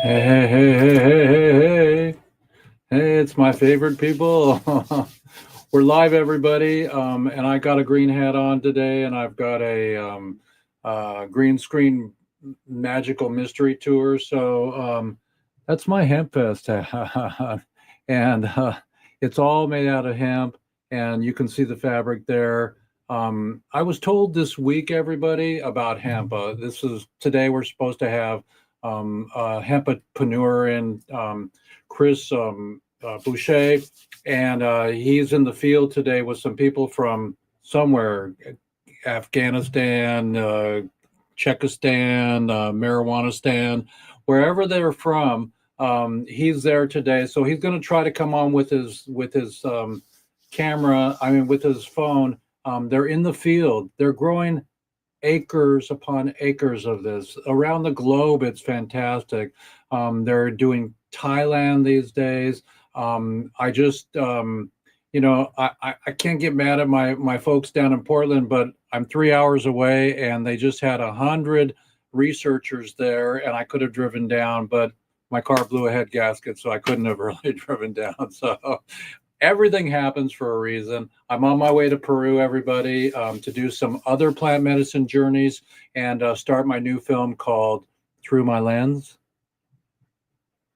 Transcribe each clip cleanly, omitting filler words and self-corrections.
Hey, hey, hey, hey, hey, hey, hey. Hey, it's my favorite people. We're live, everybody. And I got a green hat on today, and I've got a green screen magical mystery tour. So that's my hemp fest. And it's all made out of hemp, and you can see the fabric there. I was told this week, everybody, about hemp. This is today we're supposed to have hempreneur and Chris Boucher, and he's in the field today with some people from somewhere, Afghanistan, Czechostan, Marijuanistan, wherever they're from. He's there today, so he's going to try to come on with his camera. I mean, with his phone. They're in the field. They're growing acres upon acres of this around the globe. It's fantastic. They're doing Thailand these days. I just, I can't get mad at my folks down in Portland, but I'm 3 hours away, and they just had 100 researchers there, and I could have driven down, but my car blew a head gasket, so I couldn't have really driven down. So everything happens for a reason. I'm on my way to Peru, everybody, to do some other plant medicine journeys and start my new film called Through My Lens,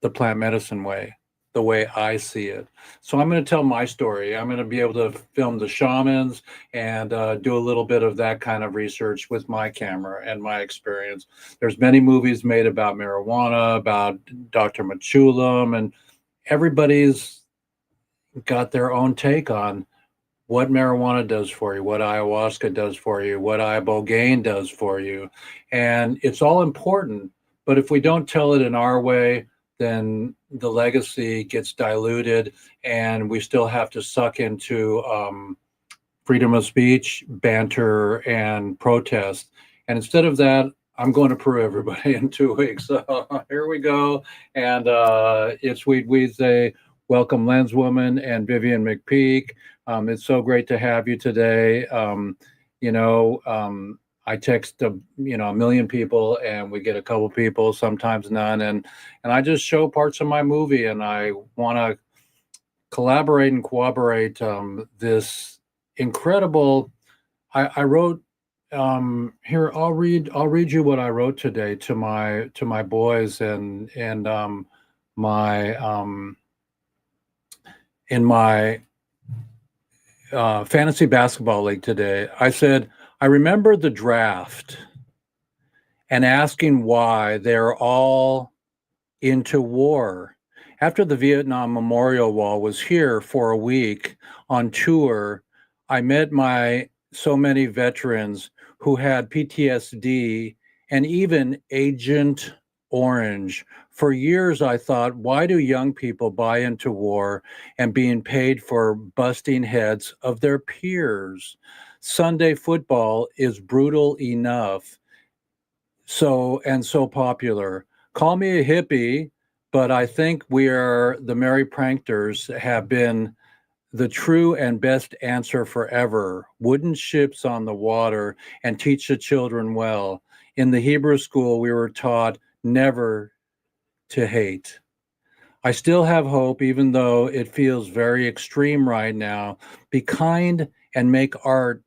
The Plant Medicine Way, the way I see it. So I'm going to tell my story. I'm going to be able to film the shamans and do a little bit of that kind of research with my camera and my experience. There's many movies made about marijuana, about Dr. Machulam, and everybody's got their own take on what marijuana does for you, what ayahuasca does for you, what ibogaine does for you. And it's all important. But if we don't tell it in our way, then the legacy gets diluted, and we still have to suck into freedom of speech, banter, and protest. And instead of that, I'm going to Peru, everybody, in 2 weeks. So here we go. And it's WEEDSDAY. Welcome, Lenswoman and Vivian McPeak. It's so great to have you today. I text a million people, and we get a couple people, sometimes none, and I just show parts of my movie, and I want to collaborate and cooperate. This incredible. I wrote here. I'll read you what I wrote today to my boys and my in my fantasy basketball league today. I said, I remember the draft and asking why they're all into war. After the Vietnam Memorial Wall was here for a week on tour, I met so many veterans who had PTSD and even Agent Orange. For years, I thought, why do young people buy into war and being paid for busting heads of their peers? Sunday football is brutal enough, so popular. Call me a hippie, but I think the merry pranksters have been the true and best answer forever. Wooden ships on the water and teach the children well. In the Hebrew school, we were taught never to hate. I still have hope, even though it feels very extreme right now. Be kind and make art,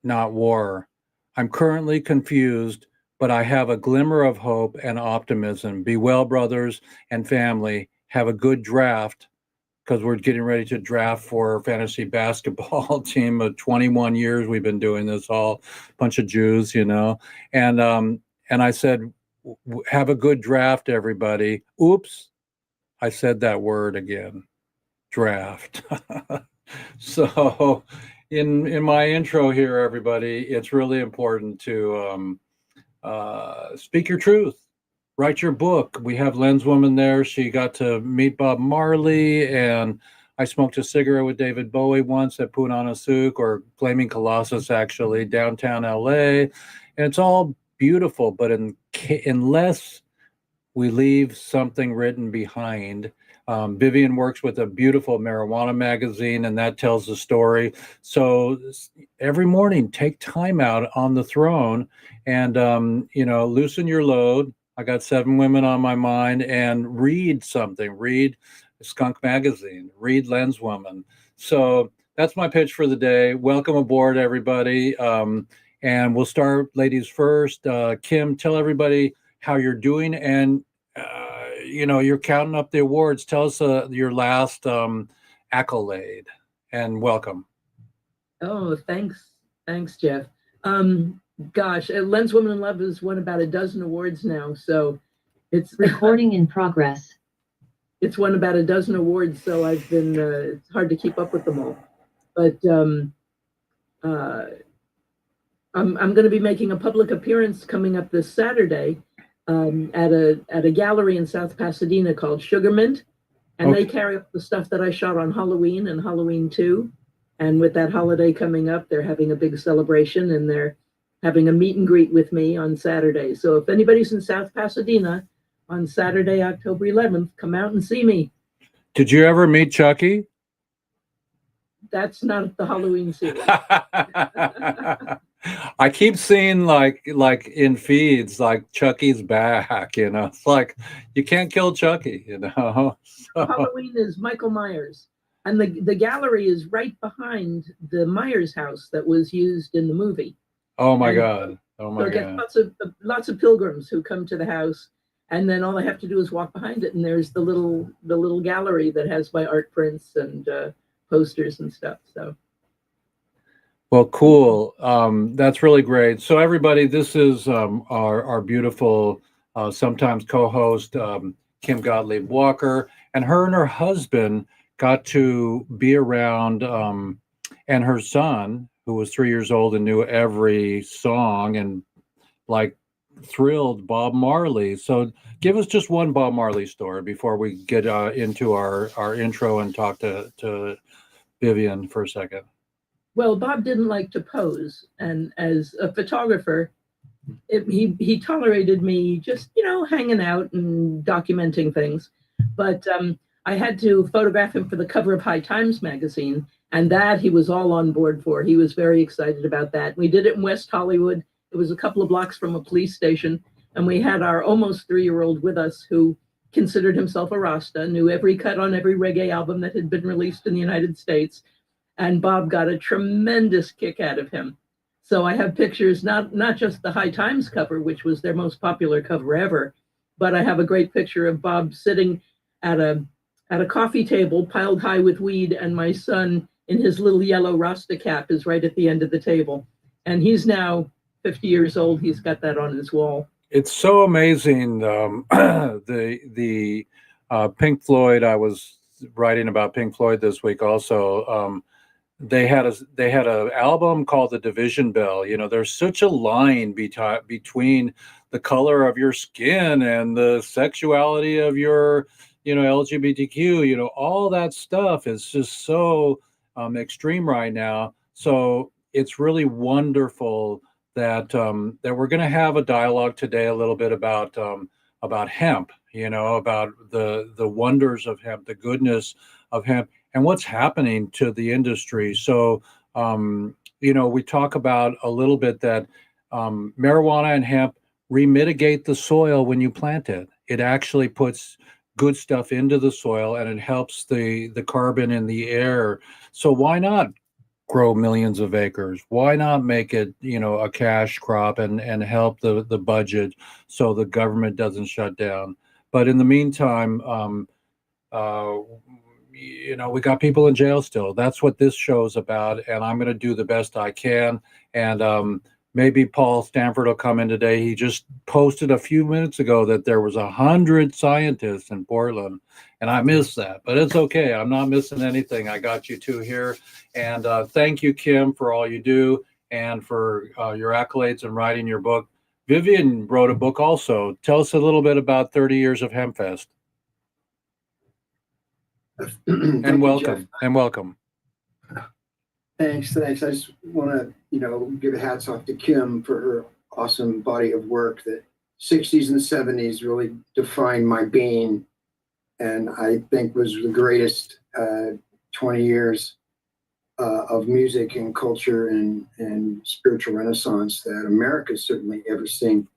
not war. I'm currently confused, but I have a glimmer of hope and optimism. Be well, brothers and family. Have a good draft, because we're getting ready to draft for fantasy basketball team of 21 years. We've been doing this, all bunch of Jews, and I said, have a good draft, everybody. Oops, I said that word again, draft. So in my intro here, everybody, it's really important to speak your truth. Write your book. We have Lenswoman there. She got to meet Bob Marley, and I smoked a cigarette with David Bowie once at Punana Souk, or Flaming Colossus, actually, downtown LA. And it's all beautiful, but unless we leave something written behind. Vivian works with a beautiful marijuana magazine, and that tells the story. So every morning, take time out on the throne and, loosen your load. I got 7 women on my mind, and read something. Read Skunk Magazine. Read Lens Woman. So that's my pitch for the day. Welcome aboard, everybody. And we'll start ladies first. Kim, tell everybody how you're doing, and you're counting up the awards. Tell us your last accolade, and welcome. Oh, thanks, Jeff. Gosh, Lens Woman in Love has won about a dozen awards now, so it's recording in progress. It's won about a dozen awards, so I've been it's hard to keep up with them all. But I'm going to be making a public appearance coming up this Saturday at a gallery in South Pasadena called Sugarmint, and okay. They carry up the stuff that I shot on Halloween and Halloween 2. And with that holiday coming up, they're having a big celebration, and they're having a meet and greet with me on Saturday. So if anybody's in South Pasadena on Saturday, October 11th, come out and see me. Did you ever meet Chucky? That's not the Halloween series. I keep seeing like in feeds, like Chucky's back, It's like you can't kill Chucky, So. Halloween is Michael Myers. And the gallery is right behind the Myers house that was used in the movie. Oh my God! Oh my God! Lots of pilgrims who come to the house, and then all they have to do is walk behind it, and there's the little gallery that has my art prints and posters and stuff. So. Well, cool. That's really great. So everybody, this is our beautiful, sometimes co-host Kim Gottlieb Walker, and her husband got to be around, and her son, who was 3 years old and knew every song and like thrilled Bob Marley. So give us just one Bob Marley story before we get into our intro and talk to Vivian for a second. Well, Bob didn't like to pose, and as a photographer, he tolerated me just, hanging out and documenting things. But I had to photograph him for the cover of High Times magazine, and that he was all on board for. He was very excited about that. We did it in West Hollywood. It was a couple of blocks from a police station, and we had our almost 3-year-old with us who considered himself a Rasta, knew every cut on every reggae album that had been released in the United States, and Bob got a tremendous kick out of him. So I have pictures, not just the High Times cover, which was their most popular cover ever, but I have a great picture of Bob sitting at a coffee table piled high with weed, and my son in his little yellow Rasta cap is right at the end of the table. And he's now 50 years old. He's got that on his wall. It's so amazing. The Pink Floyd, I was writing about Pink Floyd this week also. They had an album called The Division Bell. There's such a line between the color of your skin and the sexuality of your LGBTQ, all that stuff is just so extreme right now. So it's really wonderful that that we're going to have a dialogue today a little bit about hemp, about the wonders of hemp, the goodness of hemp, and what's happening to the industry. So we talk about a little bit that marijuana and hemp remitigate the soil when you plant it. It actually puts good stuff into the soil, and it helps the carbon in the air. So why not grow millions of acres? Why not make it, a cash crop and help the budget so the government doesn't shut down? But in the meantime, we got people in jail still. That's what this show's about, and I'm going to do the best I can. And maybe Paul Stanford will come in today. He just posted a few minutes ago that there was 100 scientists in Portland, and I missed that. But it's okay. I'm not missing anything. I got you two here. And thank you, Kim, for all you do and for your accolades and writing your book. Vivian wrote a book also. Tell us a little bit about 30 Years of HempFest. And welcome. And welcome. Thanks. I just want to, give a hats off to Kim for her awesome body of work that 60s and 70s really defined my being, and I think was the greatest 20 years of music and culture and spiritual renaissance that America's certainly ever seen.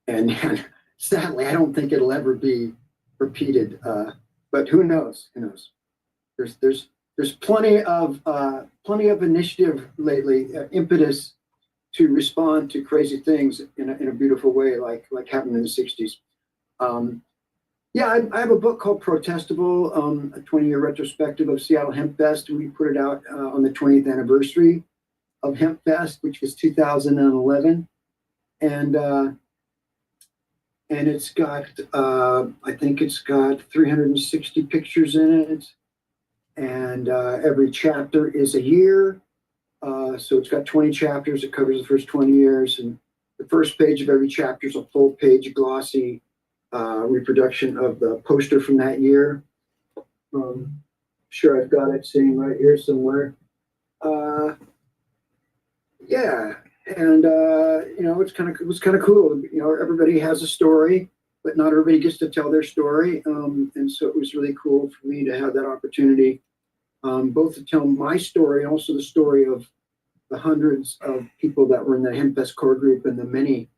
and sadly, I don't think it'll ever be repeated. But who knows? Who knows? There's plenty of initiative lately, impetus to respond to crazy things in a beautiful way, like happened in the '60s. Yeah, I have a book called Protestable, a 20-year retrospective of Seattle Hemp Fest. We put it out on the 20th anniversary of Hemp Fest, which was 2011, and it's got I think it's got 360 pictures in it, and every chapter is a year. So it's got 20 chapters. It covers the first 20 years, and the first page of every chapter is a full-page glossy reproduction of the poster from that year. Sure, I've got it sitting right here somewhere. Yeah, and it was kind of cool. Everybody has a story, but not everybody gets to tell their story. And so it was really cool for me to have that opportunity, both to tell my story and also the story of the hundreds of people that were in the HempFest core group and the many,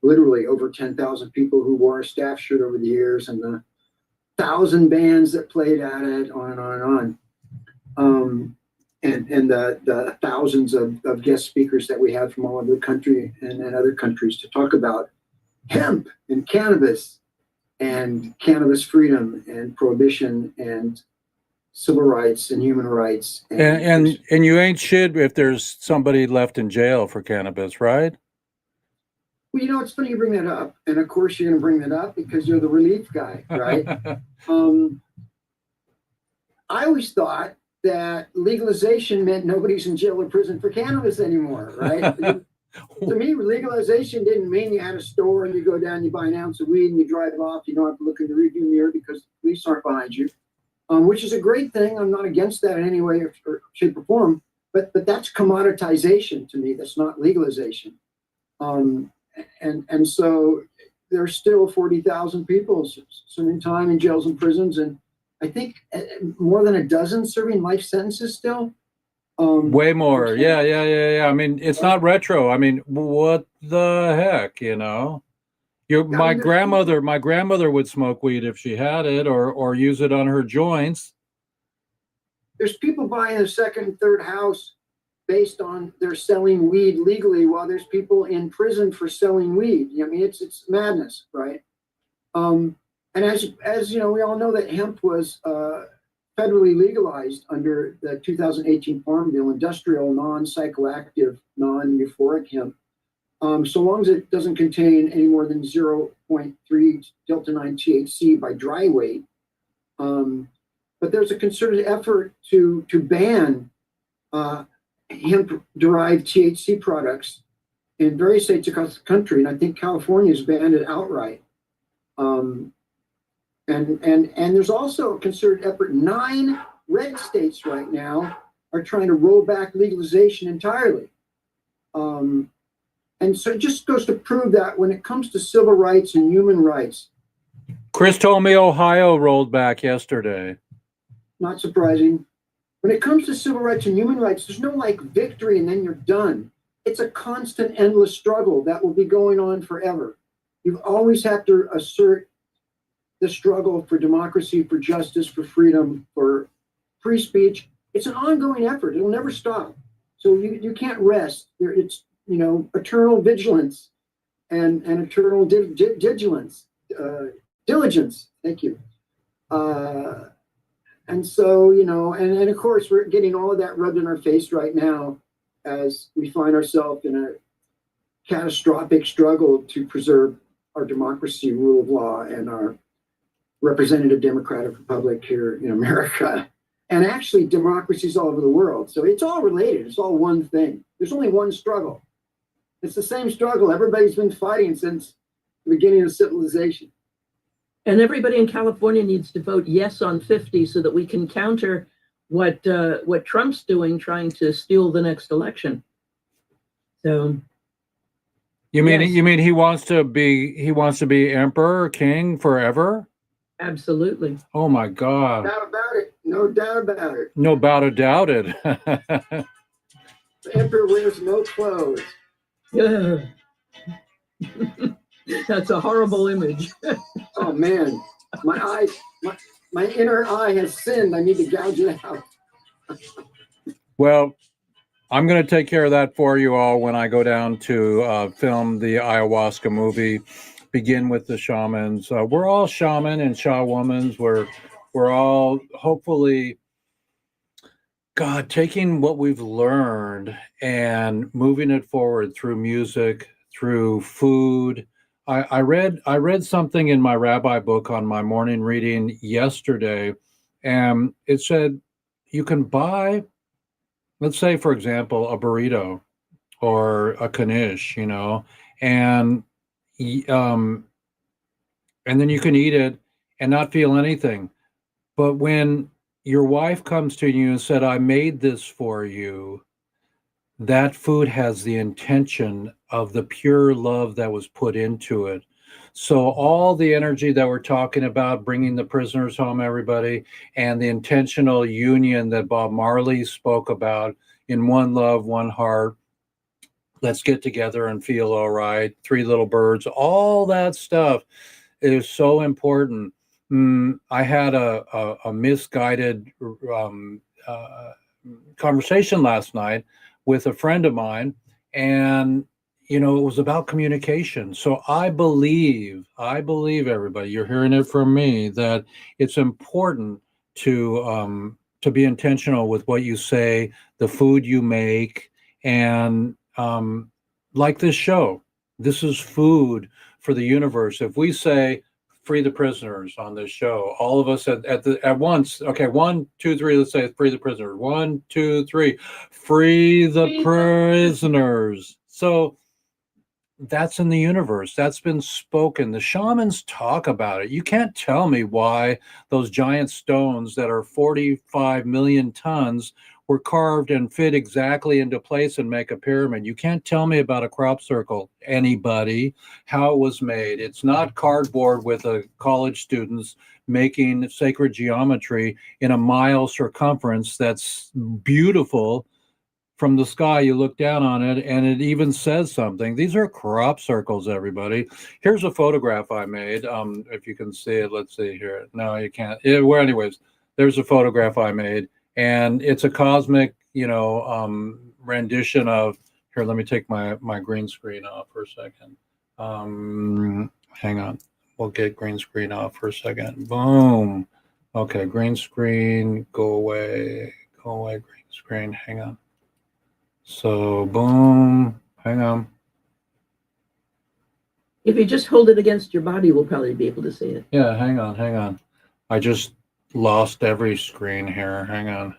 literally over 10,000 people who wore a staff shirt over the years, and the 1,000 bands that played at it, on and on and on. And the thousands of guest speakers that we had from all over the country and other countries to talk about hemp and cannabis freedom and prohibition and civil rights and human rights. And you ain't shit if there's somebody left in jail for cannabis, right? Well, it's funny you bring that up. And of course you're going to bring that up because you're the relief guy, right? I always thought that legalization meant nobody's in jail or prison for cannabis anymore, right? To me, legalization didn't mean you had a store and you go down, you buy an ounce of weed and you drive it off. You don't have to look in the rearview mirror because the police aren't behind you, which is a great thing. I'm not against that in any way or shape or form, but that's commoditization to me. That's not legalization. And so there's still 40,000 people serving time in jails and prisons, and I think more than a dozen serving life sentences still. Way more. Yeah. I mean, it's not retro. I mean, what the heck, my grandmother would smoke weed if she had it or use it on her joints. There's people buying a second and third house based on they're selling weed legally, while there's people in prison for selling weed. I mean, it's madness, right? And as we all know that hemp was federally legalized under the 2018 Farm Bill, industrial, non-psychoactive, non-euphoric hemp, so long as it doesn't contain any more than 0.3 delta 9 THC by dry weight. But there's a concerted effort to ban hemp-derived THC products in various states across the country, and I think California's banned it outright. And there's also a concerted effort. 9 red states right now are trying to roll back legalization entirely. And so it just goes to prove that when it comes to civil rights and human rights. Chris told me Ohio rolled back yesterday. Not surprising. When it comes to civil rights and human rights, there's no victory and then you're done. It's a constant, endless struggle that will be going on forever. You always have to assert the struggle for democracy, for justice, for freedom, for free speech. It's an ongoing effort. It'll never stop. So you can't rest. It's eternal vigilance and eternal diligence. Thank you. And so and of course we're getting all of that rubbed in our face right now as we find ourselves in a catastrophic struggle to preserve our democracy, rule of law, and our representative democratic republic here in America, and actually democracies all over the world. So it's all related. It's all one thing. There's only one struggle. It's the same struggle everybody's been fighting since the beginning of civilization. And everybody in California needs to vote yes on 50 so that we can counter what Trump's doing, trying to steal the next election. So you mean he wants to be emperor or king forever? Absolutely. Oh my God. No doubt about it. No doubt about it. The emperor wears no clothes. Yeah. That's a horrible image. Oh man, my eye, my inner eye has sinned. I need to gouge it out. Well, I'm going to take care of that for you all when I go down to film the ayahuasca movie. Begin with the shamans. We're all shaman and shawomans. We're all hopefully, God, taking what we've learned and moving it forward through music, through food. I read something in my rabbi book on my morning reading yesterday, and it said you can buy, let's say, for example, a burrito or a knish, and um, and then you can eat it and not feel anything. But when your wife comes to you and said, "I made this for you," that food has the intention of the pure love that was put into it. So all the energy that we're talking about, bringing the prisoners home, everybody, and the intentional union that Bob Marley spoke about in one love, one heart, let's get together and feel all right, three little birds, all that stuff is so important. I had a misguided conversation last night with a friend of mine, and it was about communication. So I believe everybody, you're hearing it from me, that it's important to be intentional with what you say, the food you make, and like this show, this is food for the universe. If we say free the prisoners on this show, all of us at once, okay, 1 2 3, let's say free the prisoners, 1 2 3, free the prisoners. So that's in the universe, that's been spoken. The shamans talk about it. You can't tell me why those giant stones that are 45 million tons were carved and fit exactly into place and make a pyramid. You can't tell me about a crop circle, anybody, how it was made. It's not cardboard with a college students making sacred geometry in a mile circumference that's beautiful. From the sky, you look down on it and it even says something. These are crop circles, everybody. Here's a photograph I made. If you can see it, let's see here. No, you can't. Well, anyways, there's a photograph I made, and it's a cosmic, rendition of. Here, let me take my green screen off for a second. Hang on. We'll get green screen off for a second. Boom. Okay, green screen, go away, green screen. Hang on. So, boom, hang on. If you just hold it against your body, we'll probably be able to see it. Yeah, hang on. I just lost every screen here. Hang on.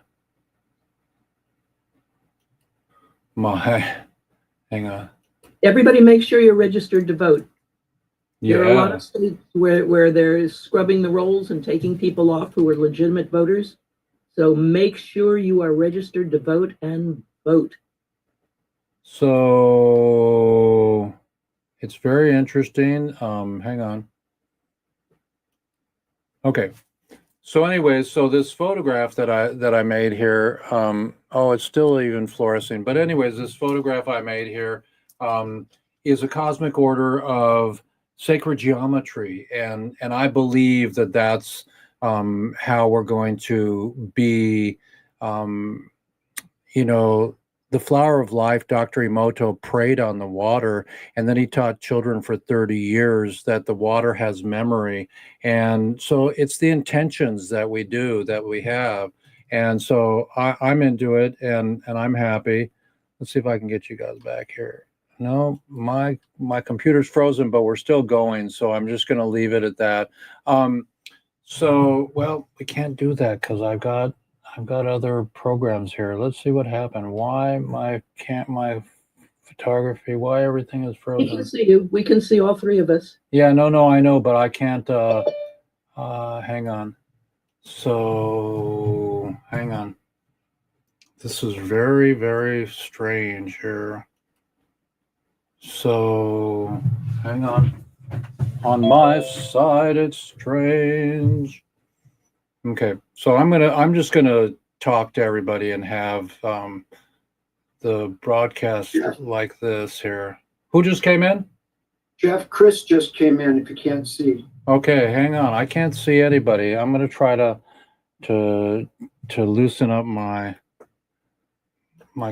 Hang on. Everybody make sure you're registered to vote. Yeah. There are a lot of states where there is scrubbing the rolls and taking people off who are legitimate voters. So make sure you are registered to vote and vote. So it's very interesting. Hang on. Okay. So anyways, so this photograph that I made here, it's still even fluorescing. But anyways, this photograph I made here is a cosmic order of sacred geometry, and I believe that that's how we're going to be. The flower of life, Dr. Emoto prayed on the water, and then he taught children for 30 years that the water has memory. And so it's the intentions that we do, that we have. And so I'm into it, and I'm happy. Let's see if I can get you guys back here. No, my computer's frozen, but we're still going. So I'm just going to leave it at that. Well, we can't do that because I've got other programs here. Let's see what happened. Why my photography, why everything is frozen. We can see you. We can see all three of us. Yeah, no, I know, but I can't hang on. So hang on. This is very, very strange here. So hang on. On my side, it's strange. Okay, so I'm just gonna talk to everybody and have the broadcast like this here. Who just came in? Jeff, Chris just came in, if you can't see. Okay, hang on. I can't see anybody. I'm going to try to loosen up my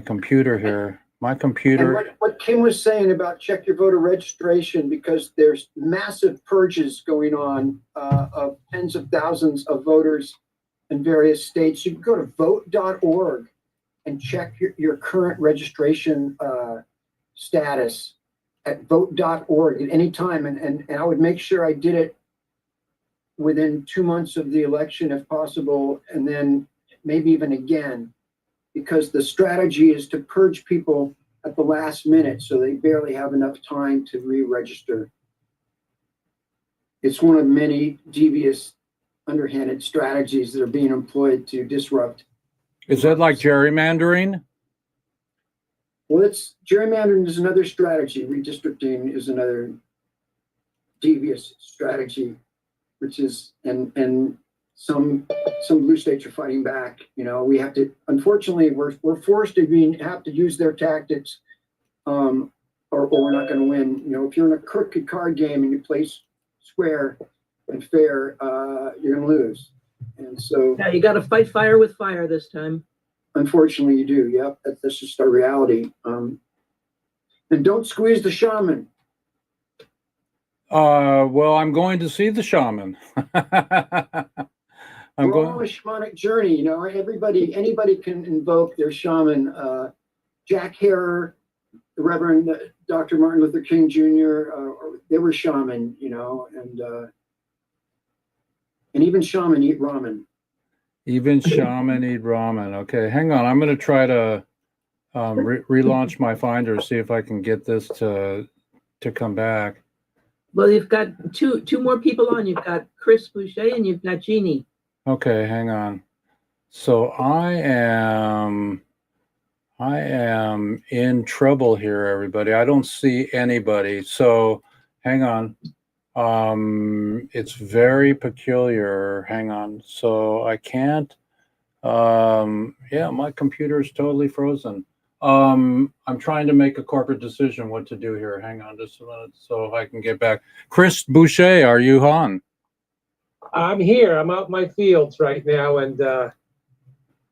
computer here. My And computer. what Kim was saying about check your voter registration, because there's massive purges going on of tens of thousands of voters in various states. You can go to vote.org and check your current registration status at vote.org at any time. And I would make sure I did it within 2 months of the election if possible, and then maybe even again, because the strategy is to purge people at the last minute so they barely have enough time to re-register. It's one of many devious, underhanded strategies that are being employed to disrupt. Is that like gerrymandering? Well, it's gerrymandering is another strategy. Redistricting is another devious strategy, which is, and some blue states are fighting back. You know, we have to, unfortunately, we're forced to have to use their tactics, or we're not going to win. You know, if you're in a crooked card game and you play square and fair, you're going to lose. And so, Yeah, you got to fight fire with fire this time. unfortunately, you do. Yep, that's just our reality. And don't squeeze the shaman. Well, I'm going to see the shaman. I'm We're all on a going. shamanic journey. You know, anybody can invoke their shaman. Jack Herer, the Reverend Dr. Martin Luther King Jr., they were shaman, you know, and even shaman eat ramen. Even shaman eat ramen. Okay, hang on. I'm going to try to relaunch my Finder, see if I can get this to come back. Well, you've got two more people on. You've got Chris Boucher and you've got Jeannie. Okay, hang on. So I am in trouble here, everybody. I don't see anybody. So hang on. It's very peculiar. Hang on. So I can't. Yeah, my computer is totally frozen. I'm trying to make a corporate decision what to do here. Hang on just a minute so I can get back. Chris Boucher, are you on? I'm here. I'm out in my fields right now, and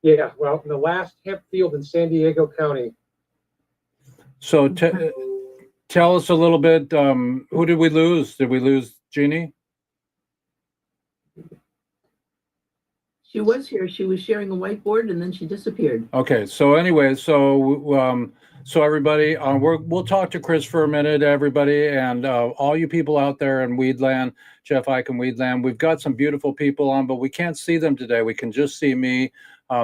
yeah, well, in the last hemp field in San Diego County. So tell us a little bit. Who did we lose? Did we lose Jeannie? She was here. She was sharing a whiteboard and then she disappeared. Okay. So anyway, so everybody, we'll talk to Chris for a minute, everybody, and all you people out there in Weedland, Jeff Ike in Weedland. We've got some beautiful people on, but we can't see them today. We can just see me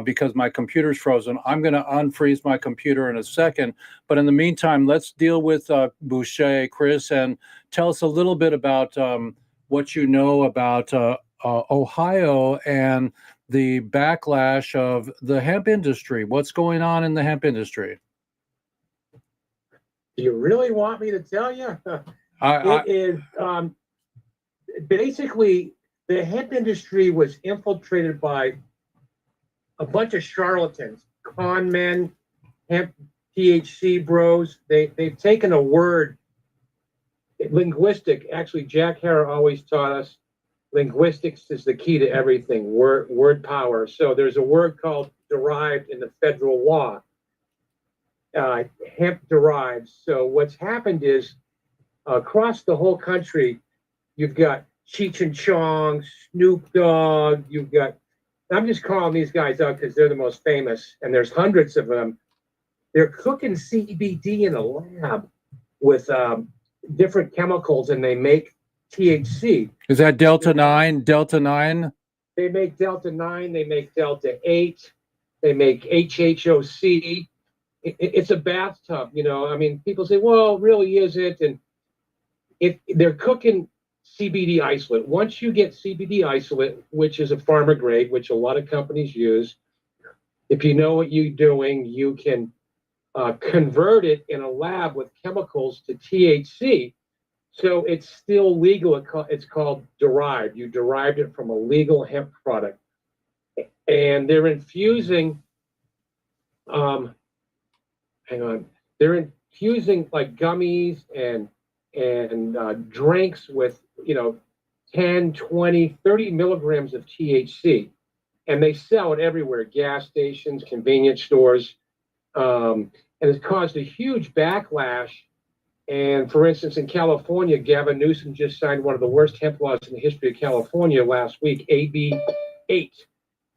because my computer's frozen. I'm going to unfreeze my computer in a second, but in the meantime, let's deal with Boucher, Chris, and tell us a little bit about what you know about Ohio and the backlash of the hemp industry. What's going on in the hemp industry? Do you really want me to tell you? It is basically the hemp industry was infiltrated by a bunch of charlatans, con men, hemp THC bros. They've taken a word, linguistic. Actually, Jack Herer always taught us linguistics is the key to everything, word power. So there's a word called derived in the federal law, hemp derived. So what's happened is across the whole country, you've got Cheech and Chong, Snoop Dogg, you've got, I'm just calling these guys out because they're the most famous, and there's hundreds of them. They're cooking CBD in a lab with different chemicals, and they make THC. Is that Delta 9? Delta 9? They make Delta 9, they make Delta 8, they make HHOC. It's a bathtub, you know. I mean, people say, well, it really isn't. And they're cooking CBD isolate. Once you get CBD isolate, which is a pharma grade, which a lot of companies use, if you know what you're doing, you can convert it in a lab with chemicals to THC. So it's still legal. It's called derived. You derived it from a legal hemp product. And they're infusing, hang on, they're infusing like gummies and and drinks with, 10, 20, 30 milligrams of THC. And they sell it everywhere, gas stations, convenience stores. And it's caused a huge backlash. And for instance, in California, Gavin Newsom just signed one of the worst hemp laws in the history of California last week, AB 8,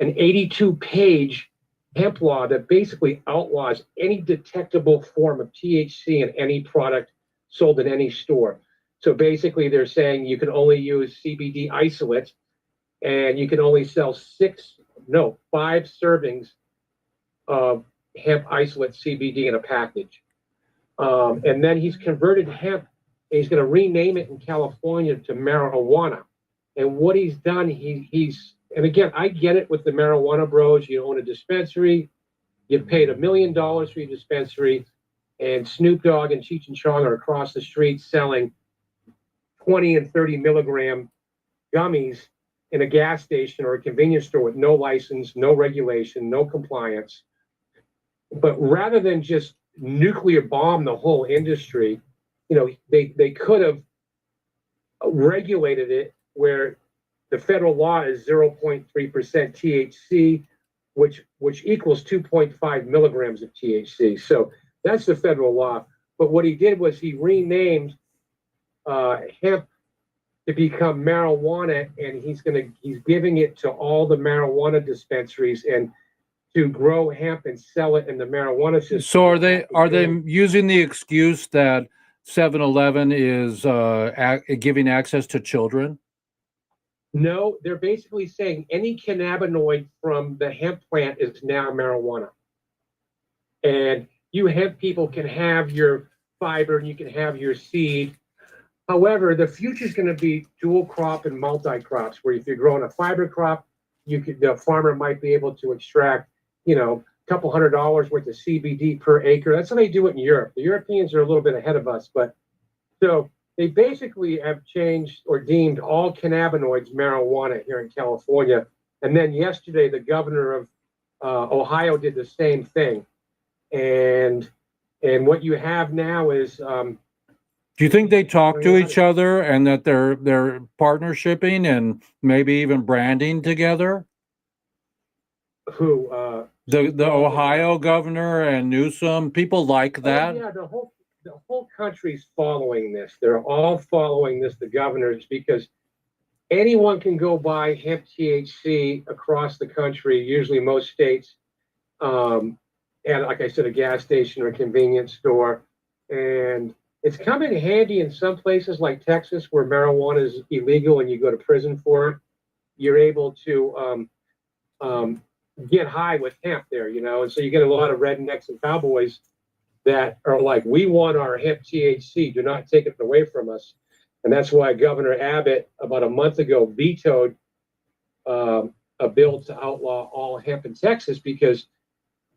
an 82-page hemp law that basically outlaws any detectable form of THC in any product sold in any store. So basically, they're saying you can only use CBD isolate, and you can only sell 5 servings of hemp isolate CBD in a package. And then he's converted hemp, and he's going to rename it in California to marijuana. And what he's done, and again, I get it with the marijuana bros. You own a dispensary, you've paid $1 million for your dispensary, and Snoop Dogg and Cheech and Chong are across the street selling 20 and 30 milligram gummies in a gas station or a convenience store with no license, no regulation, no compliance. But rather than just nuclear bomb the whole industry, they could have regulated it where the federal law is 0.3% THC, which equals 2.5 milligrams of THC. So that's the federal law. But what he did was he renamed hemp to become marijuana, and he's giving it to all the marijuana dispensaries and to grow hemp and sell it in the marijuana system. So are they using the excuse that 7-Eleven is giving access to children? No, they're basically saying any cannabinoid from the hemp plant is now marijuana. And you hemp people can have your fiber and you can have your seed. However, the future is going to be dual crop and multi-crops, where if you're growing a fiber crop, the farmer might be able to extract, a couple $100 worth of CBD per acre. That's how they do it in Europe. The Europeans are a little bit ahead of us, but so they basically have changed or deemed all cannabinoids marijuana here in California. And then yesterday, the governor of Ohio did the same thing. And what you have now is. Do you think they talk to each other and that they're partnershiping and maybe even branding together? Who? The Ohio governor and Newsom, people like that. Oh, yeah, the whole country's following this. They're all following this, the governors, because anyone can go buy hemp THC across the country, usually most states, and like I said, a gas station or a convenience store. And it's come in handy in some places like Texas, where marijuana is illegal and you go to prison for it. You're able to get high with hemp there, and so you get a lot of rednecks and cowboys that are like, we want our hemp THC, do not take it away from us. And that's why Governor Abbott about a month ago vetoed a bill to outlaw all hemp in Texas, because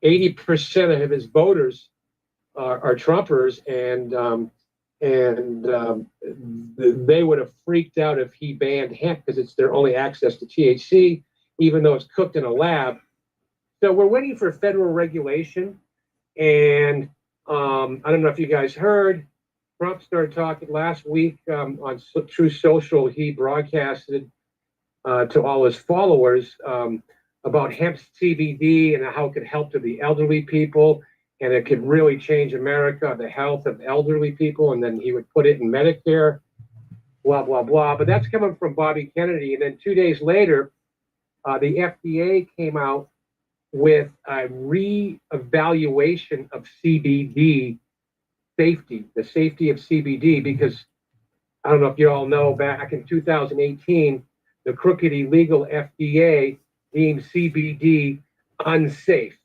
80% of his voters are Trumpers, and they would have freaked out if he banned hemp, because it's their only access to THC, even though it's cooked in a lab. So we're waiting for federal regulation. And I don't know if you guys heard, Trump started talking last week on Truth Social. He broadcasted to all his followers about hemp CBD and how it could help to the elderly people, and it could really change America, the health of elderly people. And then he would put it in Medicare, blah, blah, blah. But that's coming from Bobby Kennedy. And then 2 days later, the FDA came out with a re-evaluation of CBD safety, the safety of CBD, because I don't know if you all know, back in 2018, the crooked illegal FDA deemed CBD unsafe.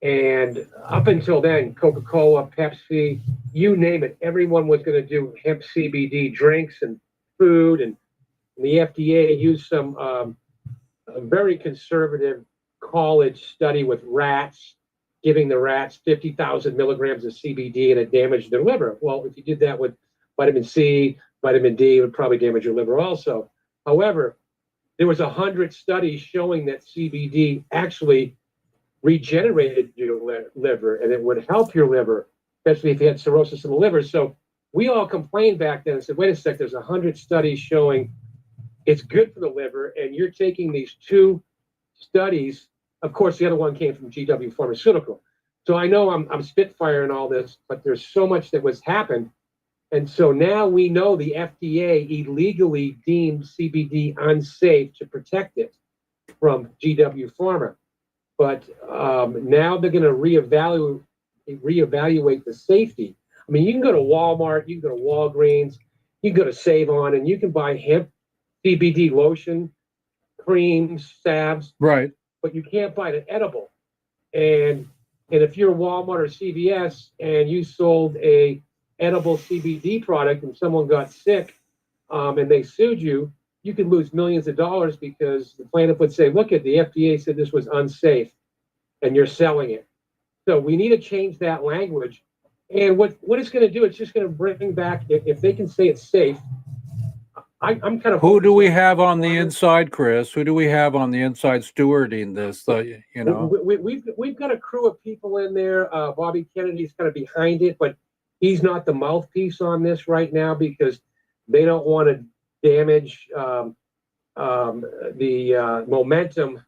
And up until then, Coca-Cola, Pepsi, you name it, everyone was going to do hemp CBD drinks and food. And the FDA used some a very conservative college study with rats, giving the rats 50,000 milligrams of CBD, and it damaged their liver. Well, if you did that with vitamin C, vitamin D, it would probably damage your liver also. However, there was 100 studies showing that CBD actually regenerated your liver, and it would help your liver, especially if you had cirrhosis in the liver. So we all complained back then and said, wait a sec, there's 100 studies showing it's good for the liver, and you're taking these 2 studies. Of course, the other one came from GW Pharmaceutical. So I know I'm spitfiring all this, but there's so much that was happened. And so now we know the FDA illegally deemed CBD unsafe to protect it from GW Pharma. But now they're going to reevaluate the safety. I mean, you can go to Walmart, you can go to Walgreens, you can go to Save On, and you can buy hemp CBD lotion, creams, salves, Right. but you can't buy the edible. And if you're Walmart or CVS and you sold a edible CBD product and someone got sick and they sued you, you could lose millions of dollars because the plaintiff would say, look, at the FDA said this was unsafe and you're selling it. So we need to change that language. And what it's going to do, it's just going to bring back, if they can say it's safe, I'm kind of. Who do we have on the inside, Chris? Who do we have on the inside stewarding this? You know, we've got a crew of people in there. Bobby Kennedy's kind of behind it, but he's not the mouthpiece on this right now because they don't want to damage the momentum.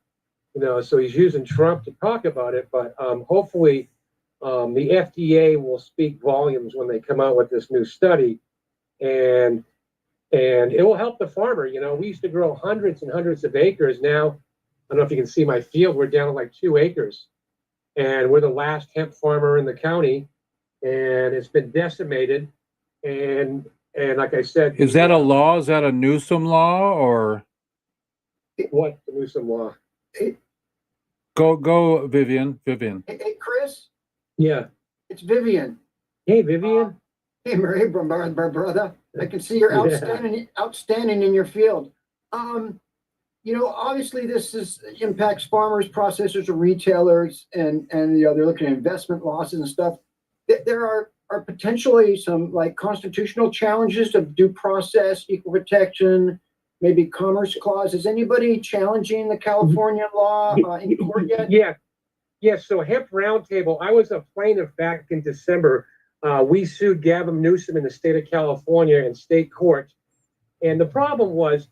You know, so he's using Trump to talk about it. But hopefully, the FDA will speak volumes when they come out with this new study, and it will help the farmer. You know, we used to grow hundreds and hundreds of acres. Now, I don't know if you can see my field. We're down to like 2 acres. And we're the last hemp farmer in the county. And it's been decimated. And like I said. Is that a law? Is that a Newsom law or? What, the Newsom law? Go, Vivian. Hey, Chris? Yeah. It's Vivian. Hey, Vivian. Hey, Murray, brother. I can see you're outstanding in your field. You know, obviously this impacts farmers, processors, and retailers, and you know, they're looking at investment losses and stuff. There are potentially some like constitutional challenges of due process, equal protection, maybe commerce clause. Is anybody challenging the California law in court yet? Yeah. So Hemp Roundtable, I was a plaintiff back in December. We sued Gavin Newsom in the state of California in state court. And the problem was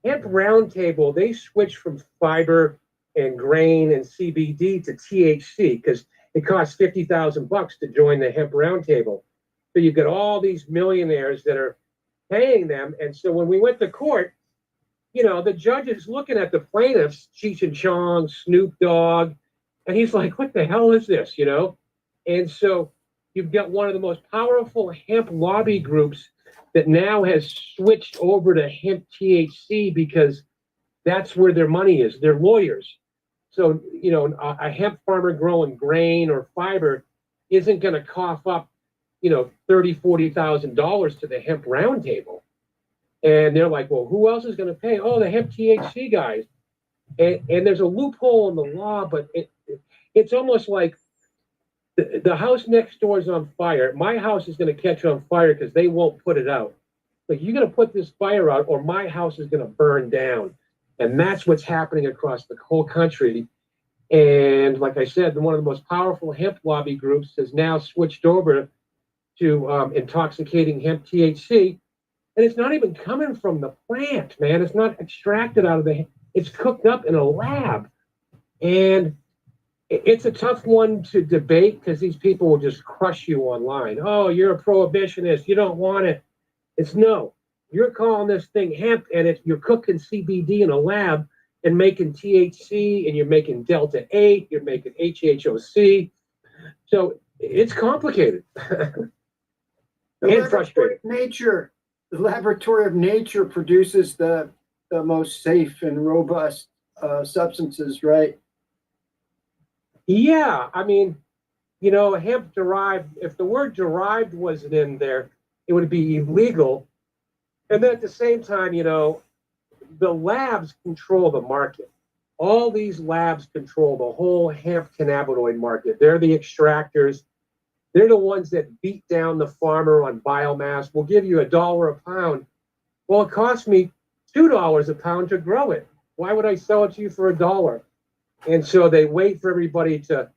Hemp Roundtable, they switched from fiber and grain and CBD to THC because it costs $50,000 to join the Hemp Roundtable. So you've got all these millionaires that are paying them. And so when we went to court, you know, the judge is looking at the plaintiffs, Cheech and Chong, Snoop Dogg, and he's like, what the hell is this, you know? And so you've got one of the most powerful hemp lobby groups that now has switched over to hemp THC because that's where their money is. They're lawyers. So, you know, a hemp farmer growing grain or fiber isn't going to cough up, you know, $30,000, $40,000 to the Hemp Roundtable. And they're like, well, who else is going to pay? Oh, the hemp THC guys. And there's a loophole in the law, but it's almost like the house next door is on fire. My house is going to catch on fire because they won't put it out. Like, you're going to put this fire out or my house is going to burn down. And that's what's happening across the whole country. And like I said, one of the most powerful hemp lobby groups has now switched over to intoxicating hemp THC. And it's not even coming from the plant, man. It's not extracted out of it's cooked up in a lab. And it's a tough one to debate because these people will just crush you online. Oh, you're a prohibitionist. You don't want it. It's no. You're calling this thing hemp, and you're cooking CBD in a lab and making THC, and you're making Delta 8, you're making HHOC. So it's complicated and frustrating. The laboratory of nature produces the most safe and robust substances, right? Yeah, I mean, you know, hemp derived, if the word derived wasn't in there, it would be illegal. And then at the same time, you know, the labs control the market. All these labs control the whole hemp cannabinoid market. They're the extractors. They're the ones that beat down the farmer on biomass. We'll give you $1 a pound. Well, it costs me $2 a pound to grow it. Why would I sell it to you for $1? And so they wait for everybody to,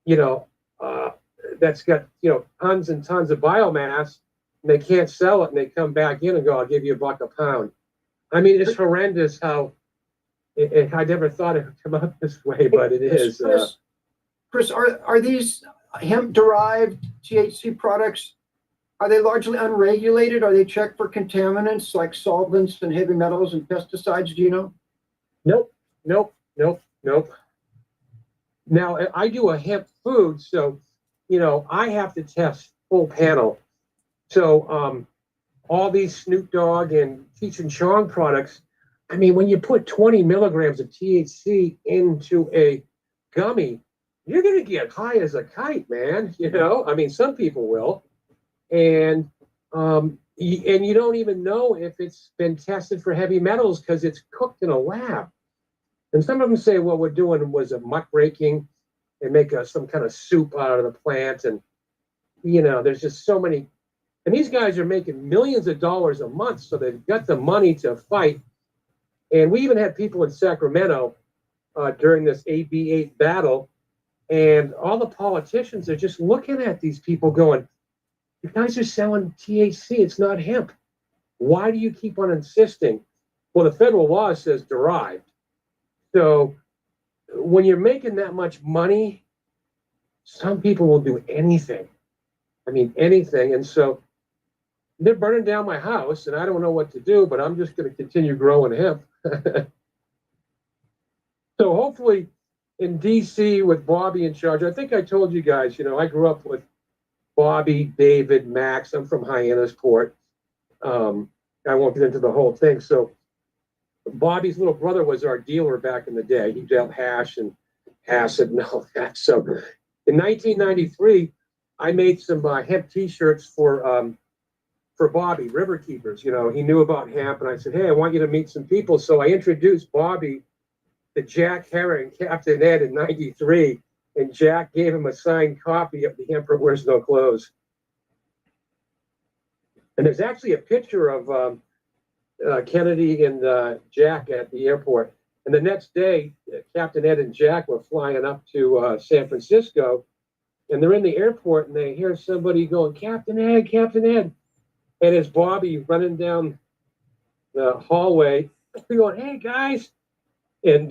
you know, that's got, you know, tons and tons of biomass. and they can't sell it, and they come back in and go, I'll give you $1 a pound. I mean, it's horrendous how I never thought it would come out this way, but it is. Chris, are these hemp-derived THC products, are they largely unregulated? Are they checked for contaminants like solvents and heavy metals and pesticides? Do you know? Nope. Now, I do a hemp food, so, I have to test full panel. So all these Snoop Dogg and Cheech and Chong products, I mean, when you put 20 milligrams of THC into a gummy, you're going to get high as a kite, man. I mean, some people will. And you don't even know if it's been tested for heavy metals because it's cooked in a lab. And some of them say, what we're doing was a muckraking and make some kind of soup out of the plant. And, there's just so many. And these guys are making millions of dollars a month, so they've got the money to fight. And we even had people in Sacramento during this AB8 battle, and all the politicians are just looking at these people going, you guys are selling THC, it's not hemp. Why do you keep on insisting? Well, the federal law says derived. So when you're making that much money, some people will do anything. I mean, anything. And so they're burning down my house, and I don't know what to do, but I'm just going to continue growing hemp. So hopefully in DC with Bobby in charge, I think I told you guys, I grew up with Bobby, David, Max. I'm from Hyannisport. I won't get into the whole thing. So Bobby's little brother was our dealer back in the day. He dealt hash and acid and all that. So in 1993, I made some hemp T-shirts for Bobby, River Keepers. He knew about hemp, and I said, hey, I want you to meet some people. So I introduced Bobby to Jack Herring, Captain Ed in 93, and Jack gave him a signed copy of The Emperor Wears No Clothes. And there's actually a picture of Kennedy and Jack at the airport. And the next day, Captain Ed and Jack were flying up to San Francisco, and they're in the airport, and they hear somebody going, Captain Ed, Captain Ed. And it's Bobby running down the hallway, going, hey, guys. And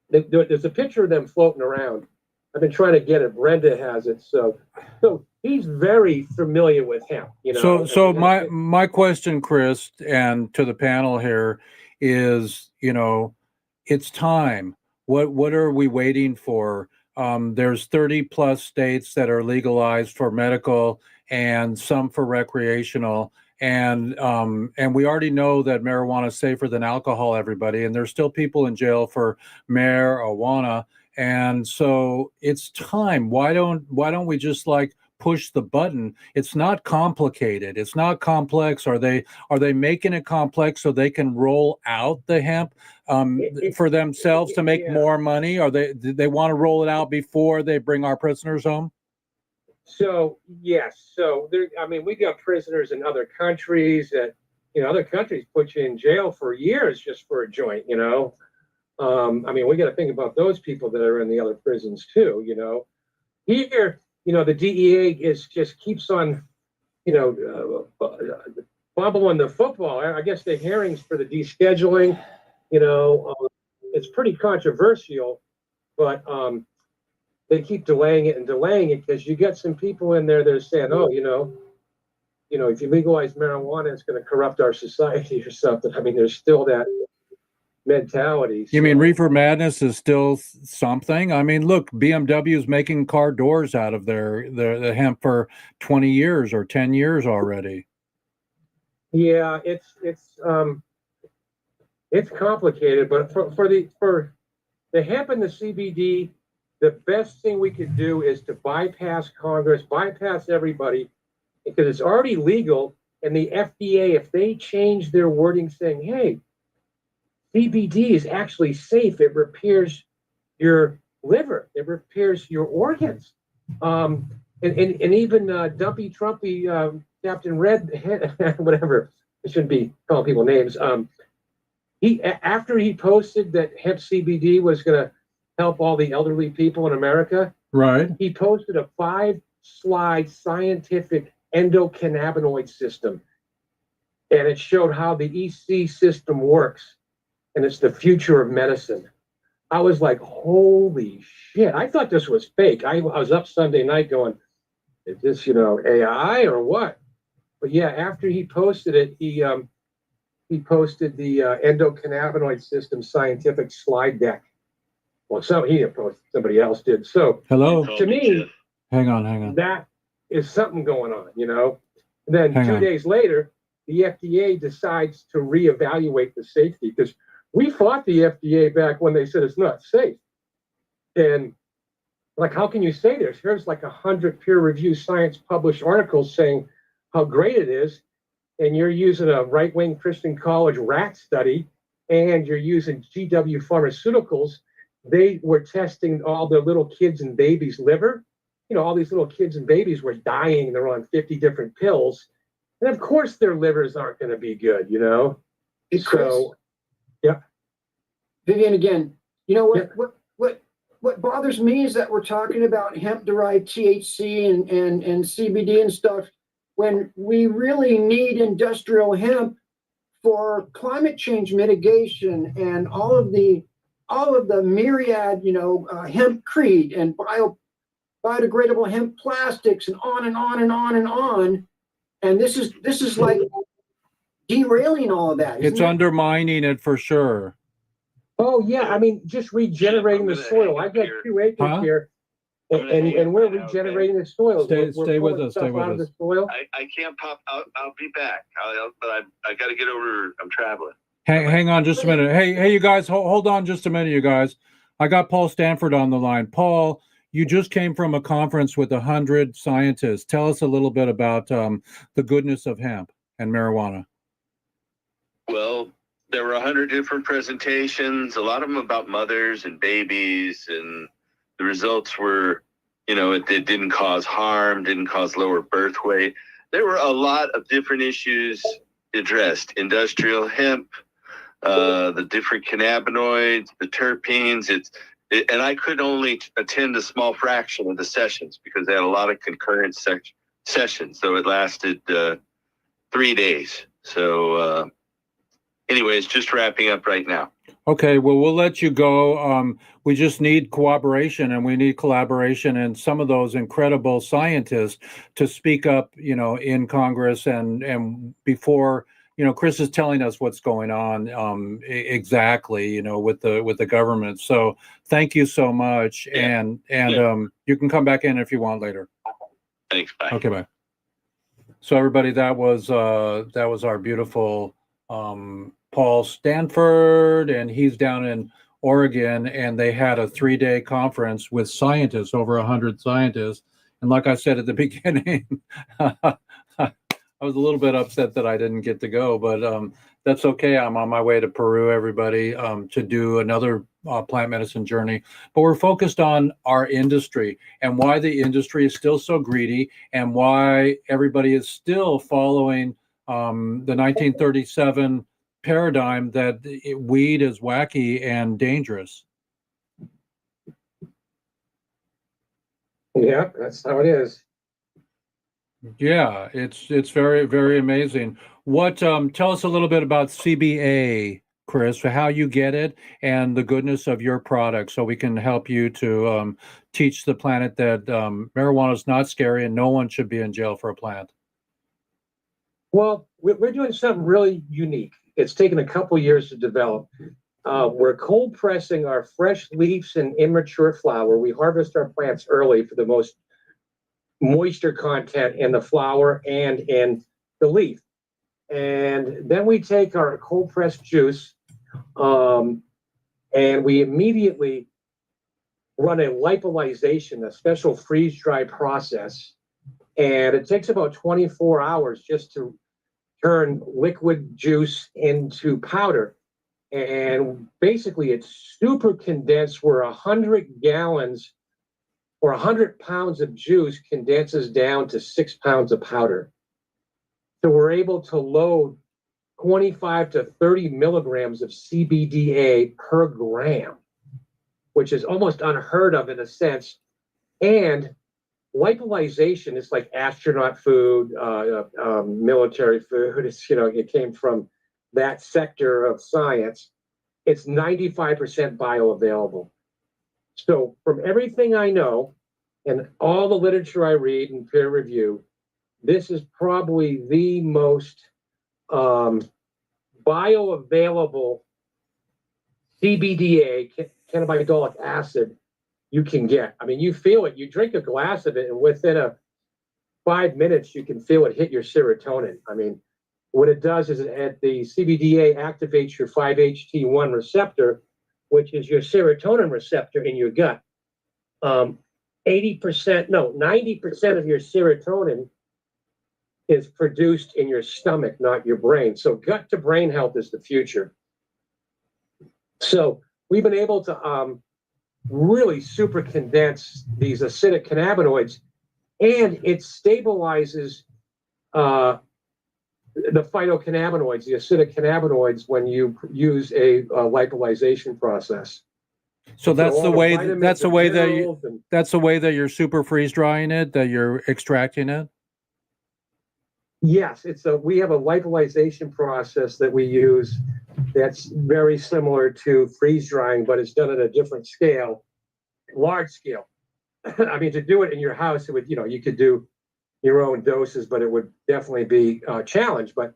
there's a picture of them floating around. I've been trying to get it. Brenda has it. So he's very familiar with hemp. So my question, Chris, and to the panel here is, it's time. What are we waiting for? There's 30 plus states that are legalized for medical and some for recreational. And we already know that marijuana is safer than alcohol, everybody. And there's still people in jail for marijuana. And so it's time. Why don't we just push the button? It's not complicated. It's not complex. Are they making it complex so they can roll out the hemp for themselves to make more money? Do they want to roll it out before they bring our prisoners home? So yes, we got prisoners in other countries that, other countries put you in jail for years just for a joint. We got to think about those people that are in the other prisons too. Here, the DEA keeps on, bubbling the football. I guess the hearings for the descheduling, it's pretty controversial, but they keep delaying it because you get some people in there that are saying, oh, if you legalize marijuana, it's going to corrupt our society or something. I mean, there's still that mentality. You mean reefer madness is still something? I mean, look, BMW is making car doors out of the hemp for 20 years or 10 years already. Yeah, it's complicated, but for the hemp and the CBD, the best thing we could do is to bypass Congress, bypass everybody, because it's already legal. And the FDA, if they change their wording saying, hey, CBD is actually safe, it repairs your liver, it repairs your organs. And even Dumpy Trumpy, Captain Red, whatever, I shouldn't be calling people names. After he posted that hemp CBD was going to help all the elderly people in America, right? He posted a 5-slide scientific endocannabinoid system. And it showed how the EC system works. And it's the future of medicine. I was like, holy shit. I thought this was fake. I was up Sunday night going, is this, AI or what? But yeah, after he posted it, he posted the endocannabinoid system scientific slide deck. Well, he didn't post, somebody else did. So Hello. to me, Hang on. that is something going on, And then Hang 2 on. days later, the FDA decides to reevaluate the safety, because we fought the FDA back when they said it's not safe. And like, how can you say this? Here's like 100 peer-reviewed science published articles saying how great it is, and you're using a right-wing Christian college rat study, and you're using GW Pharmaceuticals. They were testing all the little kids and babies' liver. All these little kids and babies were dying. They're on 50 different pills. And of course their livers aren't going to be good, Hey, Chris, So, yeah. Vivian, again, you know Yeah. what bothers me is that we're talking about hemp-derived THC and CBD and stuff when we really need industrial hemp for climate change mitigation and all of the myriad, hempcrete and biodegradable hemp plastics and on and on and on and on. And this is like derailing all of that. It's undermining it for sure. Oh, yeah. I mean, just regenerating the soil. I've got 2 acres here, and we're regenerating the soil. Stay with us. Stay with us. The soil. I can't pop. I'll be back. But I got to get over. I'm traveling. Hang on just a minute. Hey, you guys, hold on just a minute, you guys. I got Paul Stanford on the line. Paul, you just came from a conference with 100 scientists. Tell us a little bit about the goodness of hemp and marijuana. Well, there were 100 different presentations, a lot of them about mothers and babies, and the results were, it didn't cause harm, didn't cause lower birth weight. There were a lot of different issues addressed: industrial hemp, the different cannabinoids, the terpenes. And I could only attend a small fraction of the sessions because they had a lot of concurrent sessions. So it lasted 3 days. So anyways, just wrapping up right now. Okay, well, we'll let you go. We just need cooperation and we need collaboration and some of those incredible scientists to speak up, in Congress and before, Chris is telling us what's going on exactly, with the government. So thank you so much. Yeah. And you can come back in if you want later. Thanks. Bye. Okay, bye. So everybody, that was our beautiful Paul Stanford, and he's down in Oregon, and they had a 3-day conference with scientists, over 100 scientists. And like I said at the beginning, I was a little bit upset that I didn't get to go, but that's okay. I'm on my way to Peru, everybody, to do another plant medicine journey. But we're focused on our industry and why the industry is still so greedy and why everybody is still following the 1937 paradigm that weed is wacky and dangerous. Yeah, that's how it is. Yeah, it's very, very amazing. What tell us a little bit about CBA, Chris, how you get it and the goodness of your product, so we can help you to teach the planet that marijuana is not scary and no one should be in jail for a plant. Well, we're doing something really unique. It's taken a couple years to develop. We're cold pressing our fresh leaves and immature flower. We harvest our plants early for the most moisture content in the flower and in the leaf. And then we take our cold pressed juice and we immediately run a lipolysation, a special freeze dry process. And it takes about 24 hours just to turn liquid juice into powder. And basically it's super condensed, where 100 gallons or 100 pounds of juice condenses down to 6 pounds of powder. So we're able to load 25 to 30 milligrams of CBDA per gram, which is almost unheard of in a sense. And lipolization is like astronaut food, military food. It's, it came from that sector of science. It's 95% bioavailable. So from everything I know and all the literature I read and peer review, this is probably the most bioavailable CBDA, cannabidolic acid, you can get. I mean, you feel it. You drink a glass of it, and within 5 minutes, you can feel it hit your serotonin. I mean, what it does is the CBDA activates your 5-HT1 receptor, which is your serotonin receptor in your gut. 90% of your serotonin is produced in your stomach, not your brain. So gut to brain health is the future. So we've been able to really super condense these acidic cannabinoids, and it stabilizes the phytocannabinoids, the acidic cannabinoids, when you use a lipolization process. So that's the way. That's the way that that's the way that you're super freeze drying it. That you're extracting it. Yes, we have a lipolization process that we use that's very similar to freeze drying, but it's done at a different scale, large scale. I mean, to do it in your house, it would, you could do your own doses, but it would definitely be a challenge. But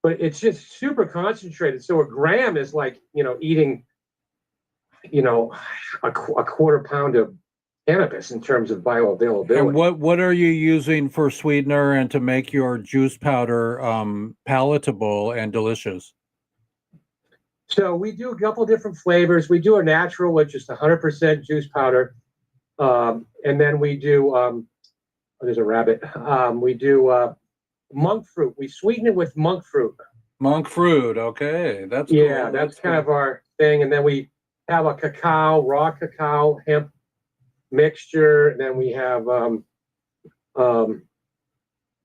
it's just super concentrated. So a gram is like, eating, a quarter pound of cannabis in terms of bioavailability. And what are you using for sweetener and to make your juice powder palatable and delicious? So we do a couple different flavors. We do a natural, which is 100% juice powder, and then we do there's a rabbit. We do monk fruit. We sweeten it with monk fruit. Monk fruit, okay, that's yeah, cool. that's kind of our thing. And then we have a raw cacao hemp mixture. And then we have a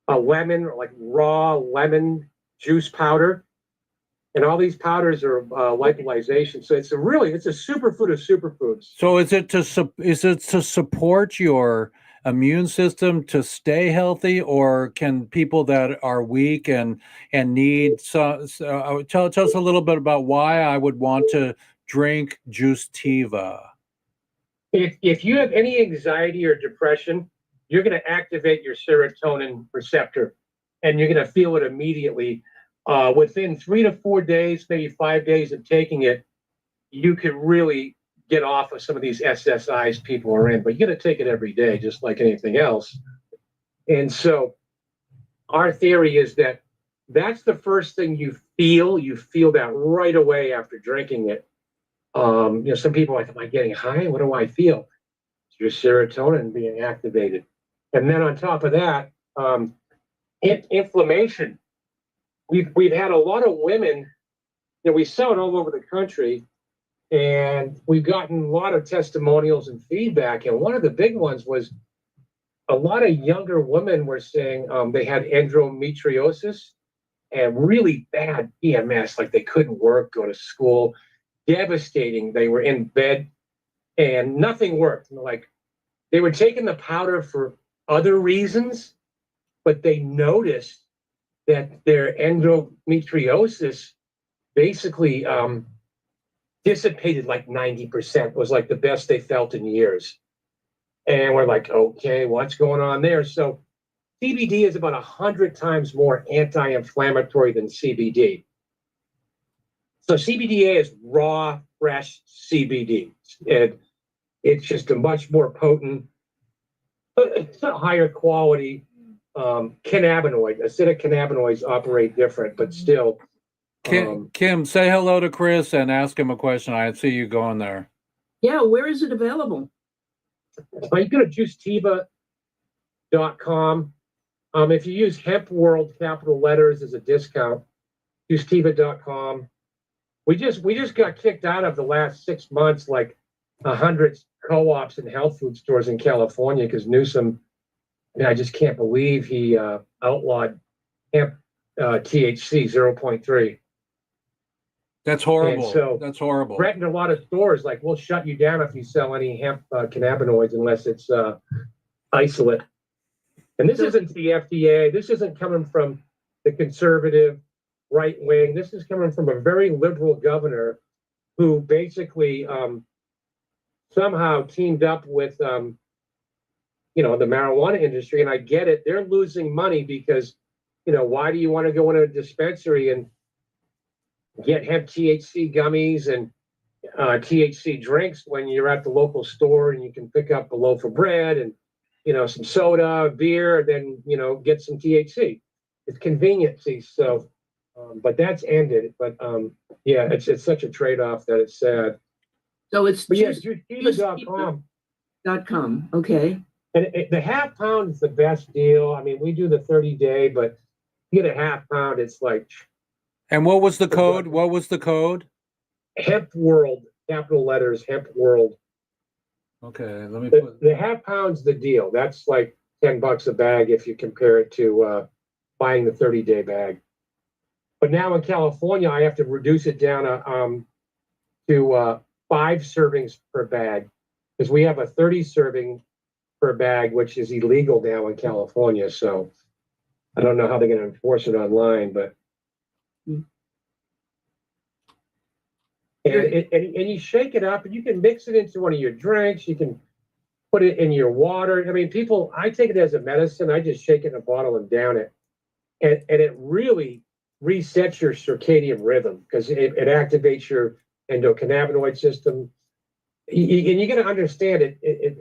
lemon, like raw lemon juice powder. And all these powders are lipolization. So it's a superfood of superfoods. So is it to support your immune system to stay healthy, or can people that are weak and need tell us a little bit about why I would want to drink Juicetiva? If you have any anxiety or depression, you're going to activate your serotonin receptor, and you're going to feel it immediately. Within 3 to 4 days, maybe 5 days of taking it, you could really get off of some of these SSIs people are in. But you got to take it every day, just like anything else. And so our theory is that that's the first thing you feel. You feel that right away after drinking it. Some people are like, am I getting high? What do I feel? It's your serotonin being activated. And then on top of that, inflammation. We've had a lot of women that we sell it all over the country, and we've gotten a lot of testimonials and feedback. And one of the big ones was a lot of younger women were saying they had endometriosis and really bad PMS, like they couldn't work, go to school, devastating. They were in bed and nothing worked. And like they were taking the powder for other reasons, but they noticed that their endometriosis basically dissipated like 90%. It was like the best they felt in years. And we're like, okay, what's going on there? So CBD is about 100 times more anti-inflammatory than CBD. So CBDA is raw, fresh CBD. And it's just a much more potent, it's a higher quality cannabinoid. Acidic cannabinoids operate different, but still. Kim, say hello to Chris and ask him a question. I see you going there. Yeah, where is it available? You go to juicetiva.com. If you use Hemp World capital letters as a discount, juicetiva.com. We just got kicked out of the last 6 months, like 100 co-ops and health food stores in California, because Newsom, I just can't believe he outlawed hemp THC 0.3. That's horrible. so That's horrible. threatened a lot of stores, like, we'll shut you down if you sell any hemp cannabinoids unless it's isolate. And this isn't the FDA. This isn't coming from the conservative right wing. This is coming from a very liberal governor who basically somehow teamed up with the marijuana industry. And I get it. They're losing money because, why do you want to go into a dispensary and get hemp THC gummies and THC drinks when you're at the local store and you can pick up a loaf of bread and some soda, beer, then get some THC. It's conveniency. So, but that's ended. But yeah, it's such a trade-off that it's sad. So it's But yeah, juicekeeper.com. juicekeeper.com. Okay. And the half pound is the best deal. I mean, we do the 30-day, but you get a half pound, it's like. And what was the code? What was the code? Hemp World, capital letters, Hemp World. Okay, let me put the half pound's the deal. That's like $10 a bag if you compare it to buying the 30-day bag. But now in California, I have to reduce it down to 5 servings per bag because we have a 30 serving per bag, which is illegal now in California. So I don't know how they're going to enforce it online, but. And you shake it up and you can mix it into one of your drinks. You can put it in your water. I mean, I take it as a medicine. I just shake it in a bottle and down it. And it really resets your circadian rhythm because it activates your endocannabinoid system. And you got to understand it.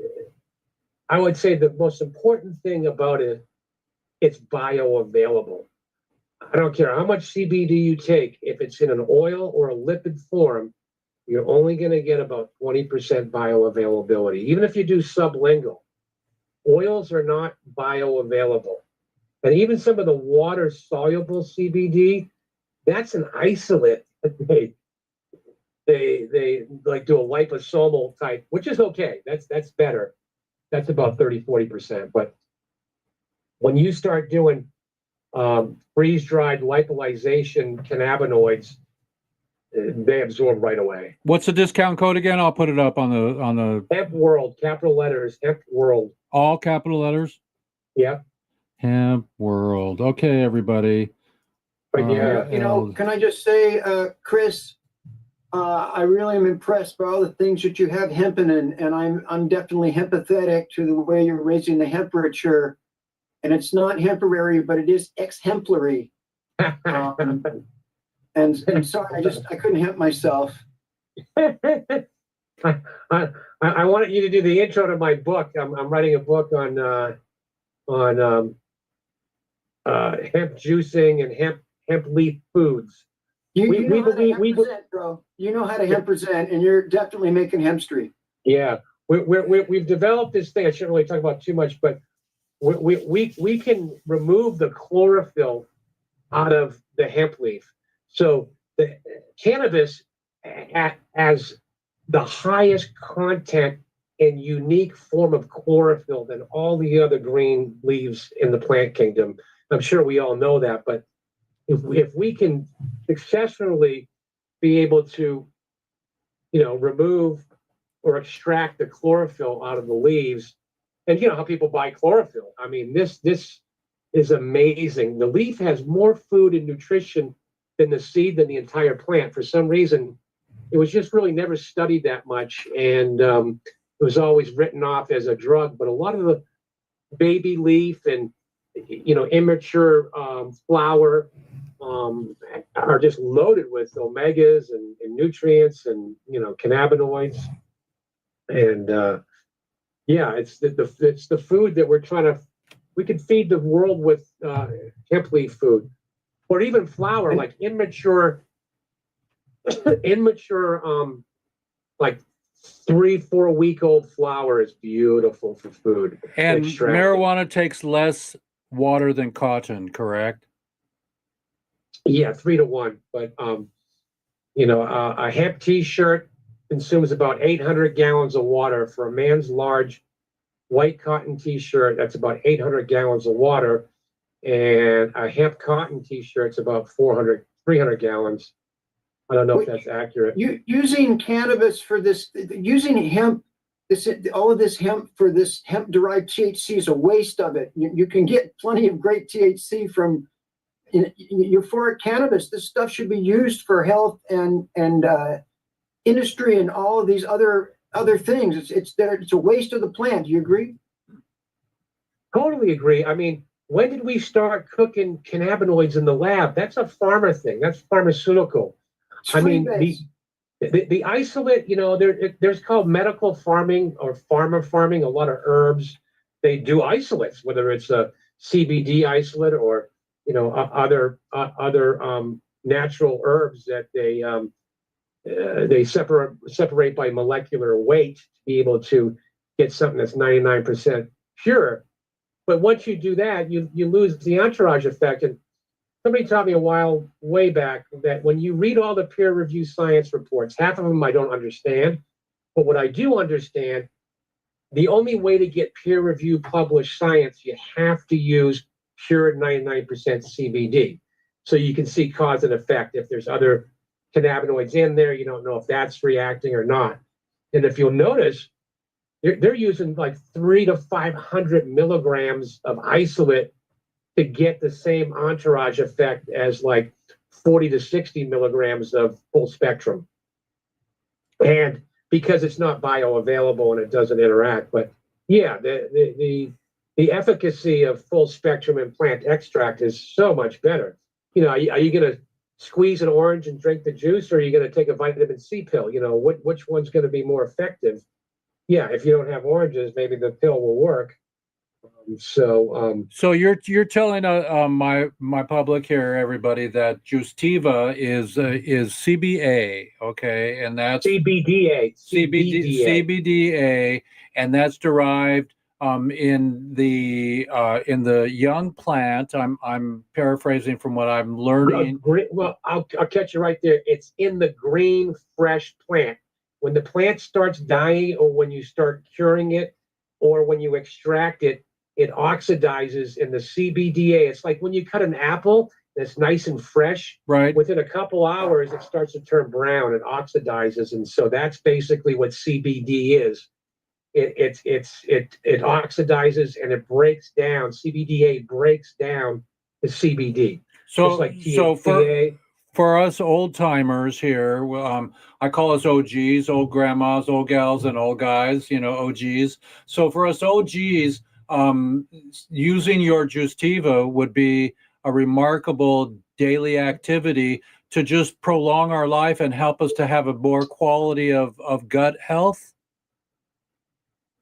I would say the most important thing about it, it's bioavailable. I don't care how much CBD you take. If it's in an oil or a lipid form, you're only going to get about 20% bioavailability. Even if you do sublingual, oils are not bioavailable. And even some of the water-soluble CBD, that's an isolate. They like do a liposomal type, which is okay. That's better. That's about 30-40%. But when you start doing freeze-dried lipolyzation cannabinoids, they absorb right away. What's the discount code again? I'll put it up on the Hemp World, capital letters, Hemp World. All capital letters? Yep. Hemp World. Okay, everybody. But yeah, can I just say, Chris, I really am impressed by all the things that you have hemping in, and I'm definitely empathetic to the way you're raising the temperature. And it's not hemporary, but it is exemplary. And sorry, I couldn't help myself. I wanted you to do the intro to my book. I'm writing a book on hemp juicing and hemp leaf foods. You know how to hemp present, bro. You know how to hemp present, and you're definitely making hempstry. Yeah, we've developed this thing. I shouldn't really talk about too much, but we can remove the chlorophyll out of the hemp leaf. So the cannabis has the highest content and unique form of chlorophyll than all the other green leaves in the plant kingdom. I'm sure we all know that, but if we can successfully be able to, remove or extract the chlorophyll out of the leaves, and you know how people buy chlorophyll. I mean, this is amazing. The leaf has more food and nutrition than the seed, than the entire plant. For some reason, it was just really never studied that much, and it was always written off as a drug. But a lot of the baby leaf and immature flower are just loaded with omegas and nutrients and cannabinoids, and it's the food that we're trying to. We could feed the world with hemp leaf food, or even flour, like immature, like 3-4 week old flour is beautiful for food. And marijuana takes less water than cotton, correct? Yeah, 3 to 1. But a hemp T-shirt consumes about 800 gallons of water. For a man's large white cotton T-shirt, that's about 800 gallons of water, and a hemp cotton T-shirt's about 300 gallons. I don't know if Wait, that's accurate. Using cannabis for this, using hemp, all of this hemp for this hemp-derived THC is a waste of it. You can get plenty of great THC from euphoric cannabis. This stuff should be used for health and industry and all of these other things. It's a waste of the plant. Do you agree? Totally agree. I mean, when did we start cooking cannabinoids in the lab? That's a pharma thing. That's pharmaceutical. It's I mean, freebase. the isolate, there's called medical farming or pharma farming. A lot of herbs, they do isolates, whether it's a CBD isolate or other natural herbs that they separate by molecular weight to be able to get something that's 99% pure. But once you do that, you lose the entourage effect. And somebody taught me a while way back that when you read all the peer-reviewed science reports, half of them I don't understand. But what I do understand, the only way to get peer-reviewed published science, you have to use pure 99% CBD. So you can see cause and effect. If there's other cannabinoids in there, you don't know if that's reacting or not. And if you'll notice, they're using like 300 to 500 milligrams of isolate to get the same entourage effect as like 40 to 60 milligrams of full spectrum. And because it's not bioavailable and it doesn't interact, but yeah, the efficacy of full spectrum and plant extract is so much better. Are you going to squeeze an orange and drink the juice, or are you going to take a vitamin C pill? Which one's going to be more effective? Yeah, if you don't have oranges, maybe the pill will work. So you're telling my public here, everybody, that Justiva is CBA, okay, and that's CBDA, and that's derived in the young plant. I'm paraphrasing from what I'm learning. Well, I'll catch you right there. It's in the green, fresh plant. When the plant starts dying, or when you start curing it, or when you extract it, it oxidizes in the CBDA. It's like when you cut an apple that's nice and fresh. Right. Within a couple hours, it starts to turn brown and oxidizes, and so that's basically what CBD is. It oxidizes and it breaks down. CBDA breaks down the CBD. So like for us old timers here, I call us OGs, old grandmas, old gals, and old guys. OGs. So for us OGs, using your Justiva would be a remarkable daily activity to just prolong our life and help us to have a more quality of gut health.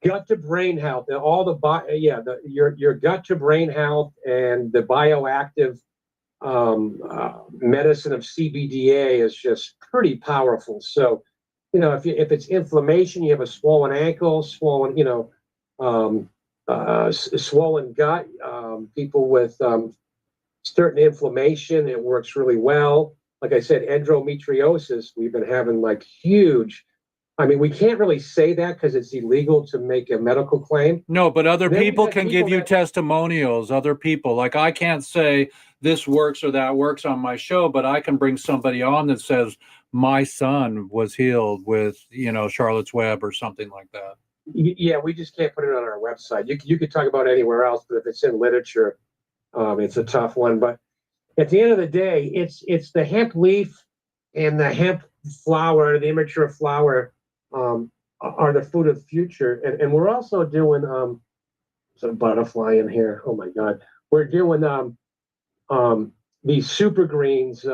Gut to brain health, and all your gut to brain health and the bioactive medicine of CBDA is just pretty powerful. So, if it's inflammation, you have a swollen ankle, swollen gut, people with certain inflammation, it works really well. Like I said, endometriosis, we've been having like huge. I mean, we can't really say that because it's illegal to make a medical claim. No, but other people can give you testimonials. Other people, like I can't say this works or that works on my show, but I can bring somebody on that says my son was healed with, Charlotte's Web or something like that. Yeah, we just can't put it on our website. You could talk about it anywhere else, but if it's in literature, it's a tough one. But at the end of the day, it's the hemp leaf and the hemp flower, the immature flower, are the food of the future. And we're also doing there's a butterfly in here. Oh my God. We're doing these super greens,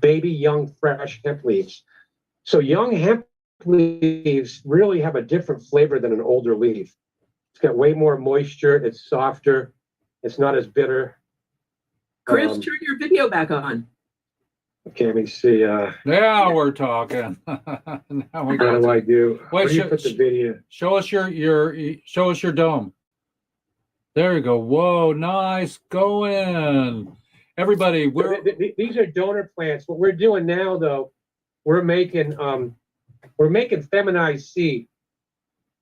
baby young fresh hemp leaves. So young hemp leaves really have a different flavor than an older leaf. It's got way more moisture, it's softer, it's not as bitter. Chris, turn your video back on. Okay, let me see. Now we're talking. Now we what do I do? Wait, Where do you put the video? Show us your dome. There you go. Whoa, nice going. Everybody, these are donor plants. What we're doing now, though, we're making feminized seed.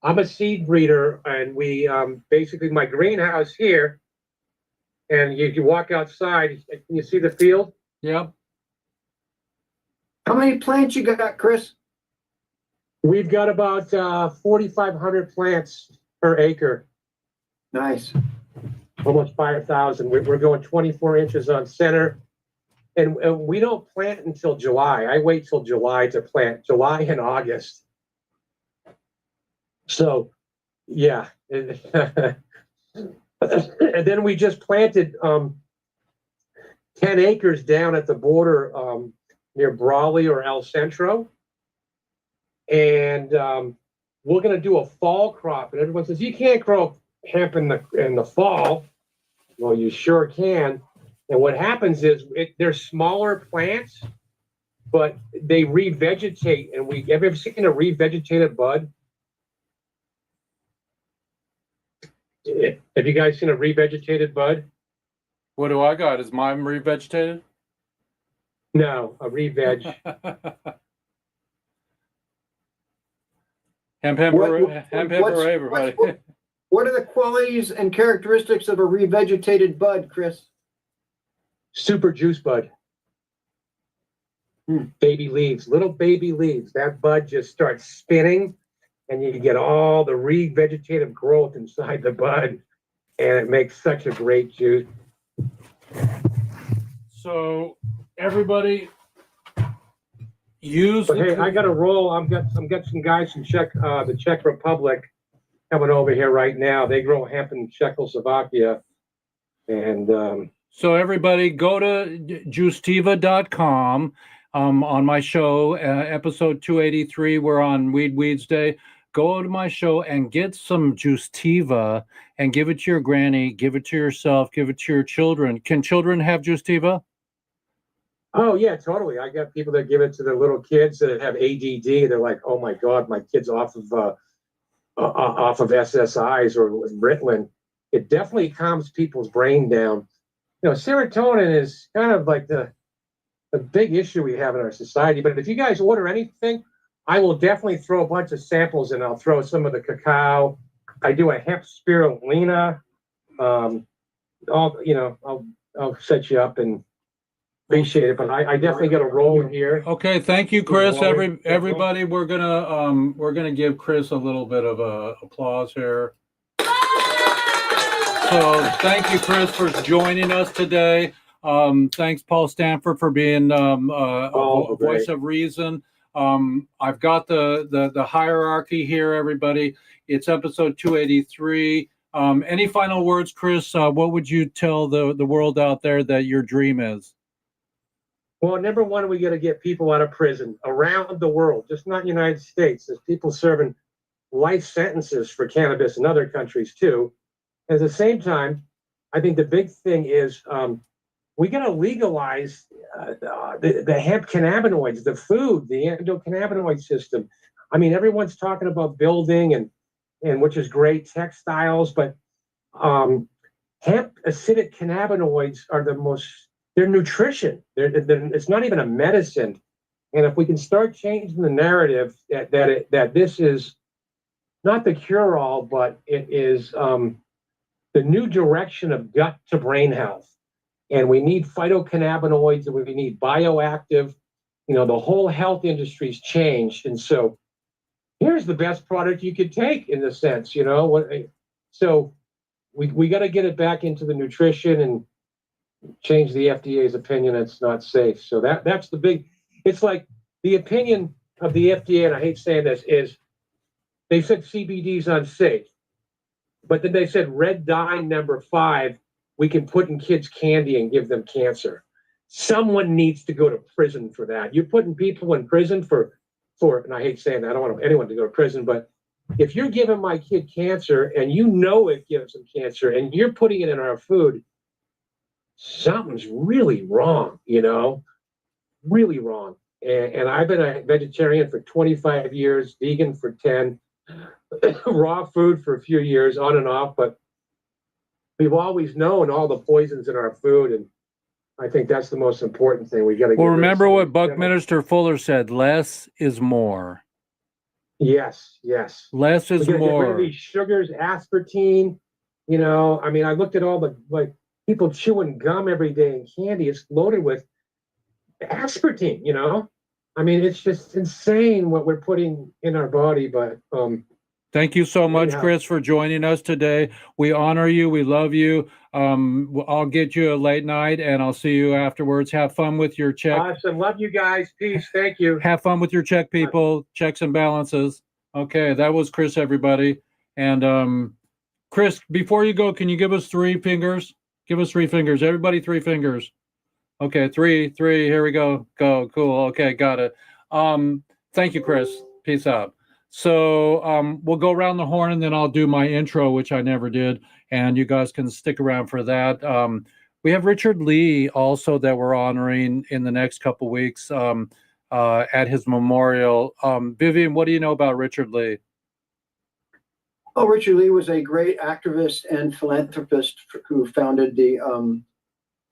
I'm a seed breeder, and we basically my greenhouse here, and you walk outside. Can you see the field? Yep. How many plants you got, Chris? We've got about 4,500 plants per acre, Nice. almost 5,000. We're going 24 inches on center. And we don't plant until July. I wait till July to plant, July and August. So, yeah. And then we just planted 10 acres down at the border near Brawley or El Centro. And we're going to do a fall crop. And everyone says, you can't grow hemp in the fall. Well, you sure can. And what happens is they're smaller plants, but they revegetate. And have you ever seen a revegetated bud? Have you guys seen a revegetated bud? What do I got? Is mine revegetated? No, a reveg. Hemp, hooray, everybody. What are the qualities and characteristics of a revegetated bud, Chris? Super juice bud. Baby leaves, little baby leaves. That bud just starts spinning, and you get all the revegetative growth inside the bud, and it makes such a great juice. So everybody use. But hey, I got to roll. I'm got some guys from the Czech Republic coming over here right now. They grow hemp in Czechoslovakia, and so everybody go to juictiva.com. On my show, episode 283, we're on Weeds Day. Go to my show and get some Juictiva and give it to your granny, give it to yourself, give it to your children. Can children have Juictiva? oh yeah, totally. I got people that give it to their little kids that have ADD. They're like, oh my God, my kid's off of SSIs or Ritalin. It definitely calms people's brain down. You know, serotonin is kind of like the big issue we have in our society. But if you guys order anything, I will definitely throw a bunch of samples in. I'll throw some of the cacao. I do a hemp spirulina. I'll set you up and appreciate it. But I definitely got a roll here. Okay, thank you, Chris. Everybody, we're gonna give Chris a little bit of applause here. So thank you, Chris, for joining us today. Thanks, Paul Stanford, for being a voice of reason. I've got the hierarchy here, everybody. It's episode 283. Any final words, Chris? What would you tell the world out there that your dream is? Well, number one, we got to get people out of prison around the world, just not United States. There's people serving life sentences for cannabis in other countries too. At the same time, I think the big thing is we got to legalize the hemp cannabinoids, the food, the endocannabinoid system. I mean, everyone's talking about building and which is great, textiles, but hemp acidic cannabinoids are they're nutrition. It's not even a medicine. And if we can start changing the narrative that this is not the cure-all, but it is the new direction of gut to brain health. And we need phytocannabinoids, and we need bioactive. You know, the whole health industry's changed. And so here's the best product you could take in the sense, you know. So we got to get it back into the nutrition and change the FDA's opinion it's not safe. So that's the big, it's like the opinion of the FDA, and I hate saying this, is they said CBD is unsafe. But then they said red dye number 5, we can put in kids' candy and give them cancer. Someone needs to go to prison for that. You're putting people in prison for, and I hate saying that, I don't want anyone to go to prison, but if you're giving my kid cancer and you know it gives them cancer and you're putting it in our food, something's really wrong, you know, really wrong. And I've been a vegetarian for 25 years, vegan for 10, raw food for a few years, on and off, but we've always known all the poisons in our food, and I think that's the most important thing. We got to. Well, remember what Buckminster Fuller said: less is more. Yes, yes. Less is more. Get rid of these sugars, aspartame. You know, I mean, I looked at all the people chewing gum every day and candy. It's loaded with aspartame. You know, I mean, it's just insane what we're putting in our body, but Thank you so much, Anyhow. Chris, for joining us today. We honor you. We love you. I'll get you a late night, and I'll see you afterwards. Have fun with your check. awesome. Love you guys. Peace. Thank you. Have fun with your check, people. Checks and balances. Okay, that was Chris, everybody. And Chris, before you go, can you give us 3 fingers? Give us 3 fingers. Everybody, 3 fingers. Okay, 3. Here we go. Go. Cool. Okay, got it. Thank you, Chris. Peace out. So we'll go around the horn, and then I'll do my intro, which I never did, and you guys can stick around for that. We have Richard Lee also that we're honoring in the next couple weeks at his memorial. Vivian, what do you know about Richard Lee? Oh, Richard Lee was a great activist and philanthropist who founded the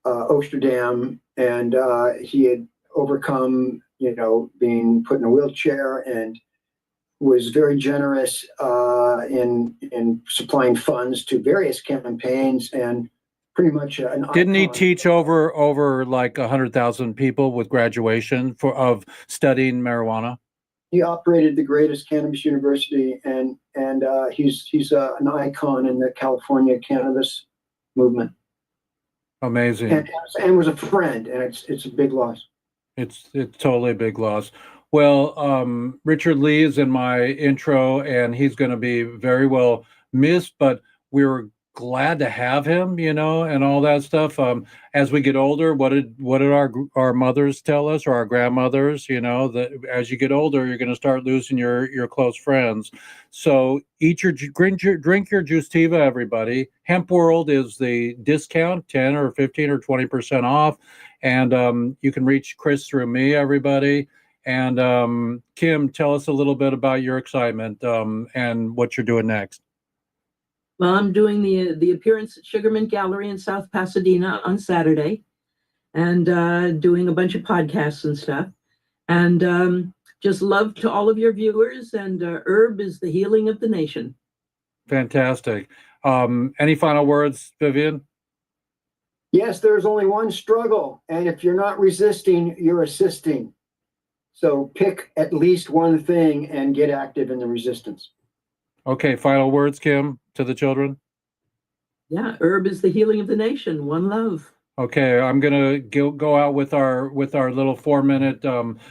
Oster Dam, and he had overcome, being put in a wheelchair, and was very generous in supplying funds to various campaigns, and pretty much an Didn't he icon. teach over like 100,000 people with graduation of studying marijuana? He operated the greatest cannabis university, and he's an icon in the California cannabis movement. Amazing. And was a friend, and it's a big loss. It's totally a big loss. Well, Richard Lee is in my intro, and he's going to be very well missed, but we're glad to have him, and all that stuff. As we get older, what did our mothers tell us, or our grandmothers? That as you get older, you're going to start losing your close friends. So drink your Juictiva, everybody. Hemp World is the discount, 10 or 15 or 20% off, and you can reach Chris through me, everybody. And Kim, tell us a little bit about your excitement and what you're doing next. Well, I'm doing the appearance at Sugarmint Gallery in South Pasadena on Saturday, and doing a bunch of podcasts and stuff. And just love to all of your viewers, and herb is the healing of the nation. Fantastic. Any final words, Vivian? Yes, there's only one struggle, and if you're not resisting, you're assisting. So pick at least one thing and get active in the resistance. Okay, final words, Kim, to the children. Yeah, herb is the healing of the nation. One love. Okay, I'm gonna go out with our little 4-minute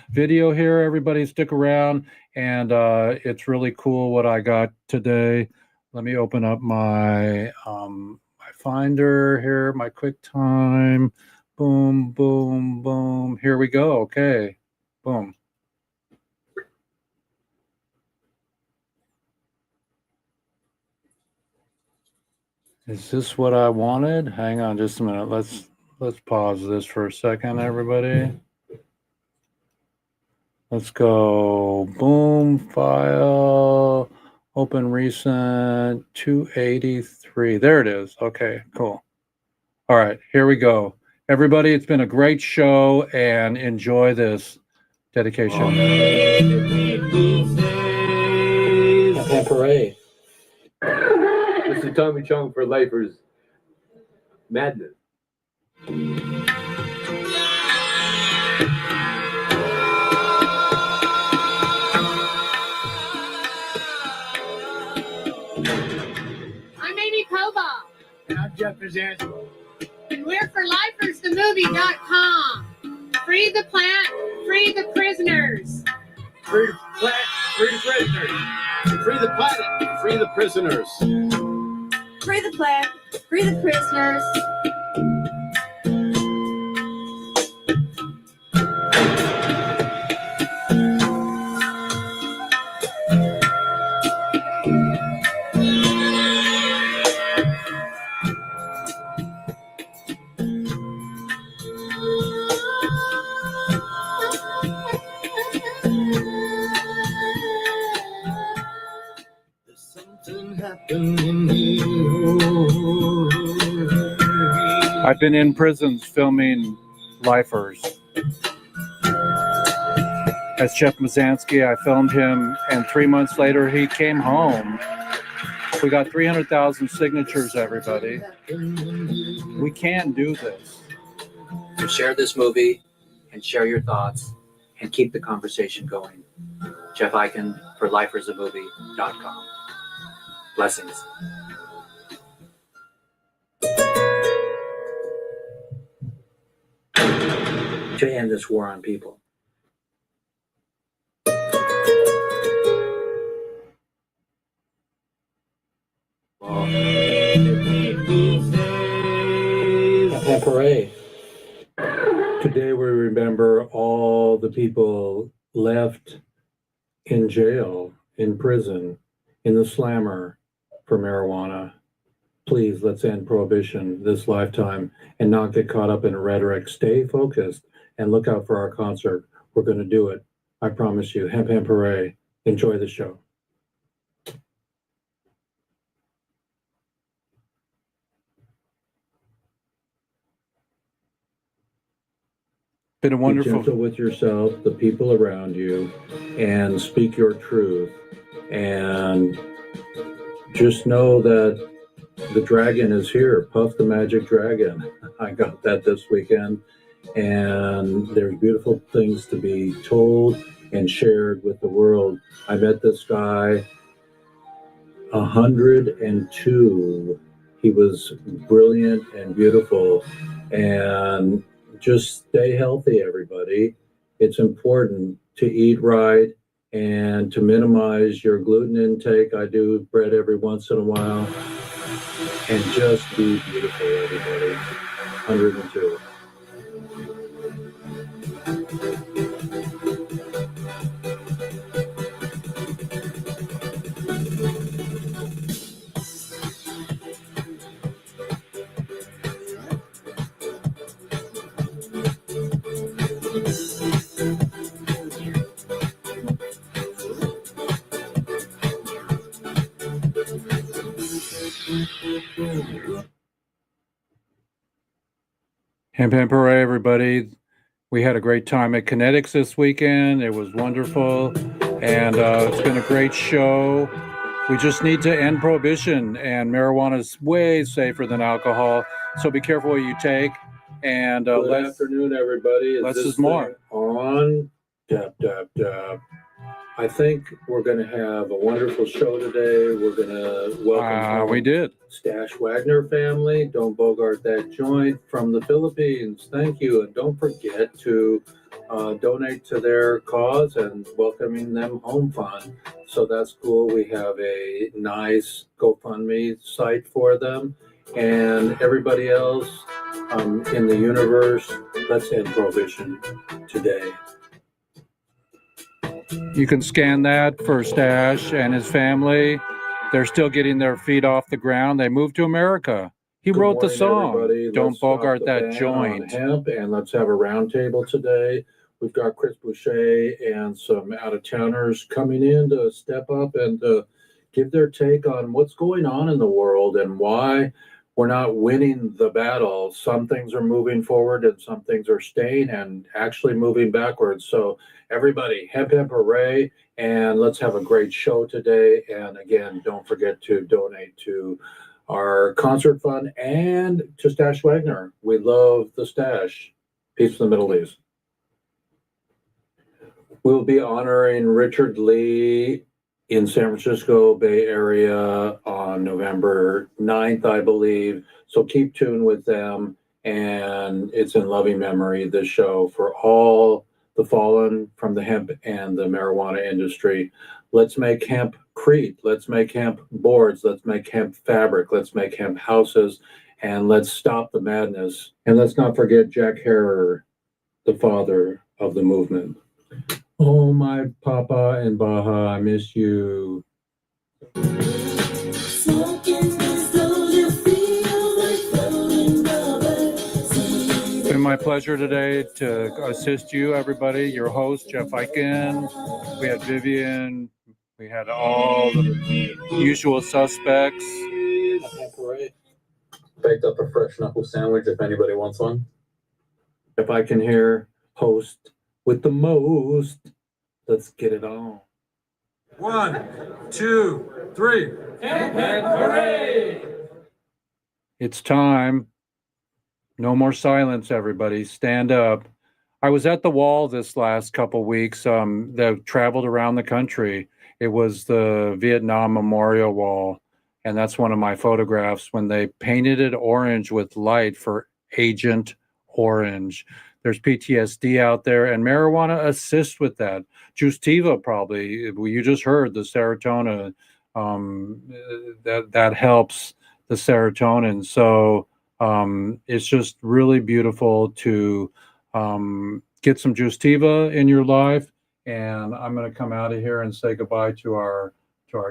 video here. Everybody, stick around, and it's really cool what I got today. Let me open up my my Finder here, my QuickTime. Boom, boom, boom. Here we go. Okay, boom. Is this what I wanted? Hang on just a minute. Let's pause this for a second, everybody. Let's go. Boom, file, open recent, 283. There it is. Okay, cool. All right, here we go. Everybody, it's been a great show, and enjoy this dedication. And parade. This is Tommy Chong for Lifers Madness. I'm Amy Koval. And I'm Jeff Pizanski. And we're for LifersTheMovie.com. Free the plant, free the prisoners. Free the plant, free the prisoners. Free the planet, free the prisoners. Free the plant, free the prisoners. I've been in prisons filming lifers. As Jeff Mazansky, I filmed him, and 3 months later, he came home. We got 300,000 signatures, everybody. We can do this. So share this movie and share your thoughts and keep the conversation going. Jeff Eichen for lifersamovie.com. Blessings. To end this war on people. Parade. Today we remember all the people left in jail, in prison, in the slammer for marijuana. Please, let's end prohibition this lifetime and not get caught up in rhetoric. Stay focused and look out for our concert. We're going to do it. I promise you. Hemp Hemp Hooray. Enjoy the show. Been a wonderful. Be gentle with yourself, the people around you, and speak your truth. And just know that the dragon is here. Puff the Magic Dragon. I got that this weekend. And there's beautiful things to be told and shared with the world. I met this guy, 102. He was brilliant and beautiful. And just stay healthy, everybody. It's important to eat right and to minimize your gluten intake. I do bread every once in a while. And just be beautiful, everybody. 102. Hemp Hemp Hooray, everybody. We had a great time at Kinetics this weekend. It was wonderful. And it's been a great show. We just need to end prohibition. And marijuana is way safer than alcohol. So be careful what you take. And good afternoon, everybody. Less is more. On. Dab, dab, dab. I think we're going to have a wonderful show today. We're going to welcome we did. Stash Wagner family. Don't bogart that joint from the Philippines. Thank you. And don't forget to donate to their cause and welcoming them home fund. So that's cool. We have a nice GoFundMe site for them. And everybody else in the universe, let's end prohibition today. You can scan that for Stash and his family. They're still getting their feet off the ground. They moved to America. He wrote the song. Everybody. Don't bogart that joint. Hemp, and let's have a round table today. We've got Chris Boucher and some out-of-towners coming in to step up and give their take on what's going on in the world and why we're not winning the battle. Some things are moving forward and some things are staying and actually moving backwards. So everybody, hemp, hemp, hooray. And let's have a great show today. And again, don't forget to donate to our concert fund and to Stash Wagner. We love the Stash. Peace from the Middle East. We'll be honoring Richard Lee in San Francisco Bay Area on November 9th, I believe. So keep tuned with them. And it's in loving memory, this show, for all the fallen from the hemp and the marijuana industry. Let's make hemp crete. Let's make hemp boards. Let's make hemp fabric. Let's make hemp houses. And let's stop the madness. And let's not forget Jack Herer, the father of the movement. Oh, my Papa and Baja, I miss you. It's been my pleasure today to assist you, everybody. Your host, Jeff Eichen. We had Vivian. We had all the usual suspects. Baked up a fresh knuckle sandwich if anybody wants one. Jeff Eichen here, host with the most. Let's get it on. 1, 2, 3. Hemp, hemp, hooray! It's time. No more silence, everybody. Stand up. I was at the wall this last couple weeks that traveled around the country. It was the Vietnam Memorial Wall, and that's one of my photographs when they painted it orange with light for Agent Orange. There's PTSD out there, and marijuana assists with that. Justiva probably. You just heard the serotonin. That helps the serotonin. So it's just really beautiful to get some Justiva in your life. And I'm going to come out of here and say goodbye to our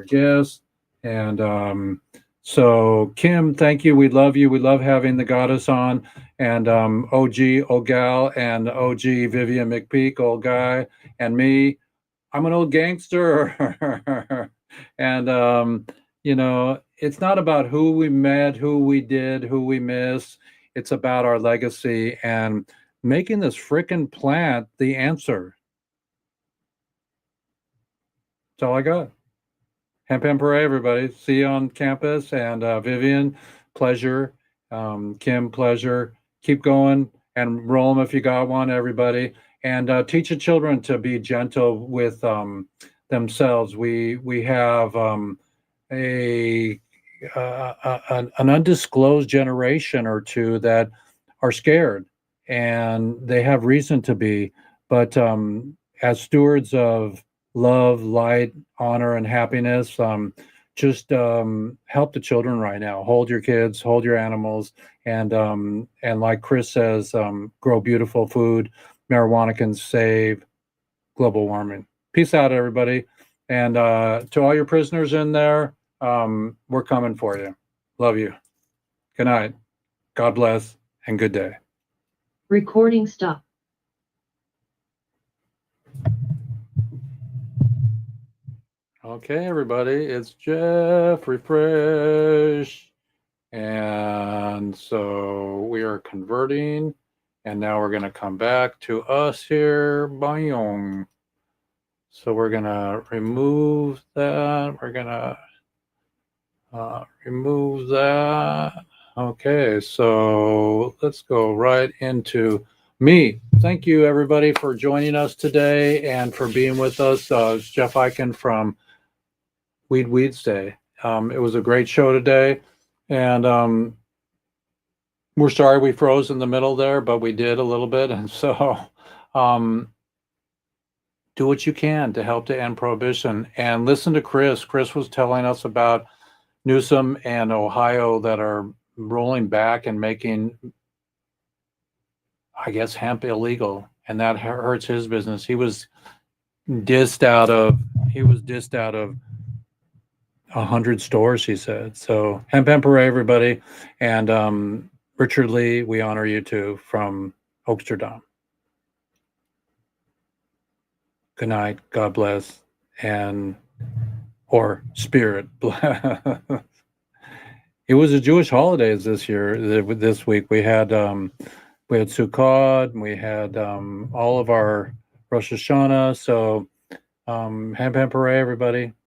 guests. And so Kim, thank you. We love you. We love having the goddess on. And OG Ogal and OG Vivian McPeak, old guy, and me. I'm an old gangster. And you know, it's not about who we met, who we did, who we miss. It's about our legacy and making this frickin' plant the answer. That's all I got. Hemp Hooray, everybody. See you on campus. And Vivian, pleasure. Kim, pleasure. Keep going and roll them if you got one, everybody. And teach the children to be gentle with themselves. We have an undisclosed generation or two that are scared, and they have reason to be. But as stewards of love, light, honor, and happiness, just help the children right now. Hold your kids, hold your animals, and like Chris says, grow beautiful food. Marijuana can save global warming. Peace out, everybody. And to all your prisoners in there, we're coming for you. Love you. Good night. God bless and good day. Recording stop. Okay, everybody, it's Jeff Refresh. And so we are converting, and now we're going to come back to us here. Boing. So we're going to remove that. We're going to remove that. Okay, so let's go right into me. Thank you, everybody, for joining us today and for being with us. It's Jeff Eichen from WEEDSDAYS. It was a great show today, and we're sorry we froze in the middle there, but we did a little bit. And so do what you can to help to end prohibition, and listen to Chris. Chris was telling us about Newsom and Ohio that are rolling back and making, I guess, hemp illegal, and that hurts his business. He was dissed out of 100 stores, he said. So hemp hooray, everybody. And Richard Lee, we honor you too, from Oaksterdam. Good night. God bless. Or spirit. It was a Jewish holidays this week. We had Sukkot, and we had all of our Rosh Hashanah. So hemp hooray, everybody.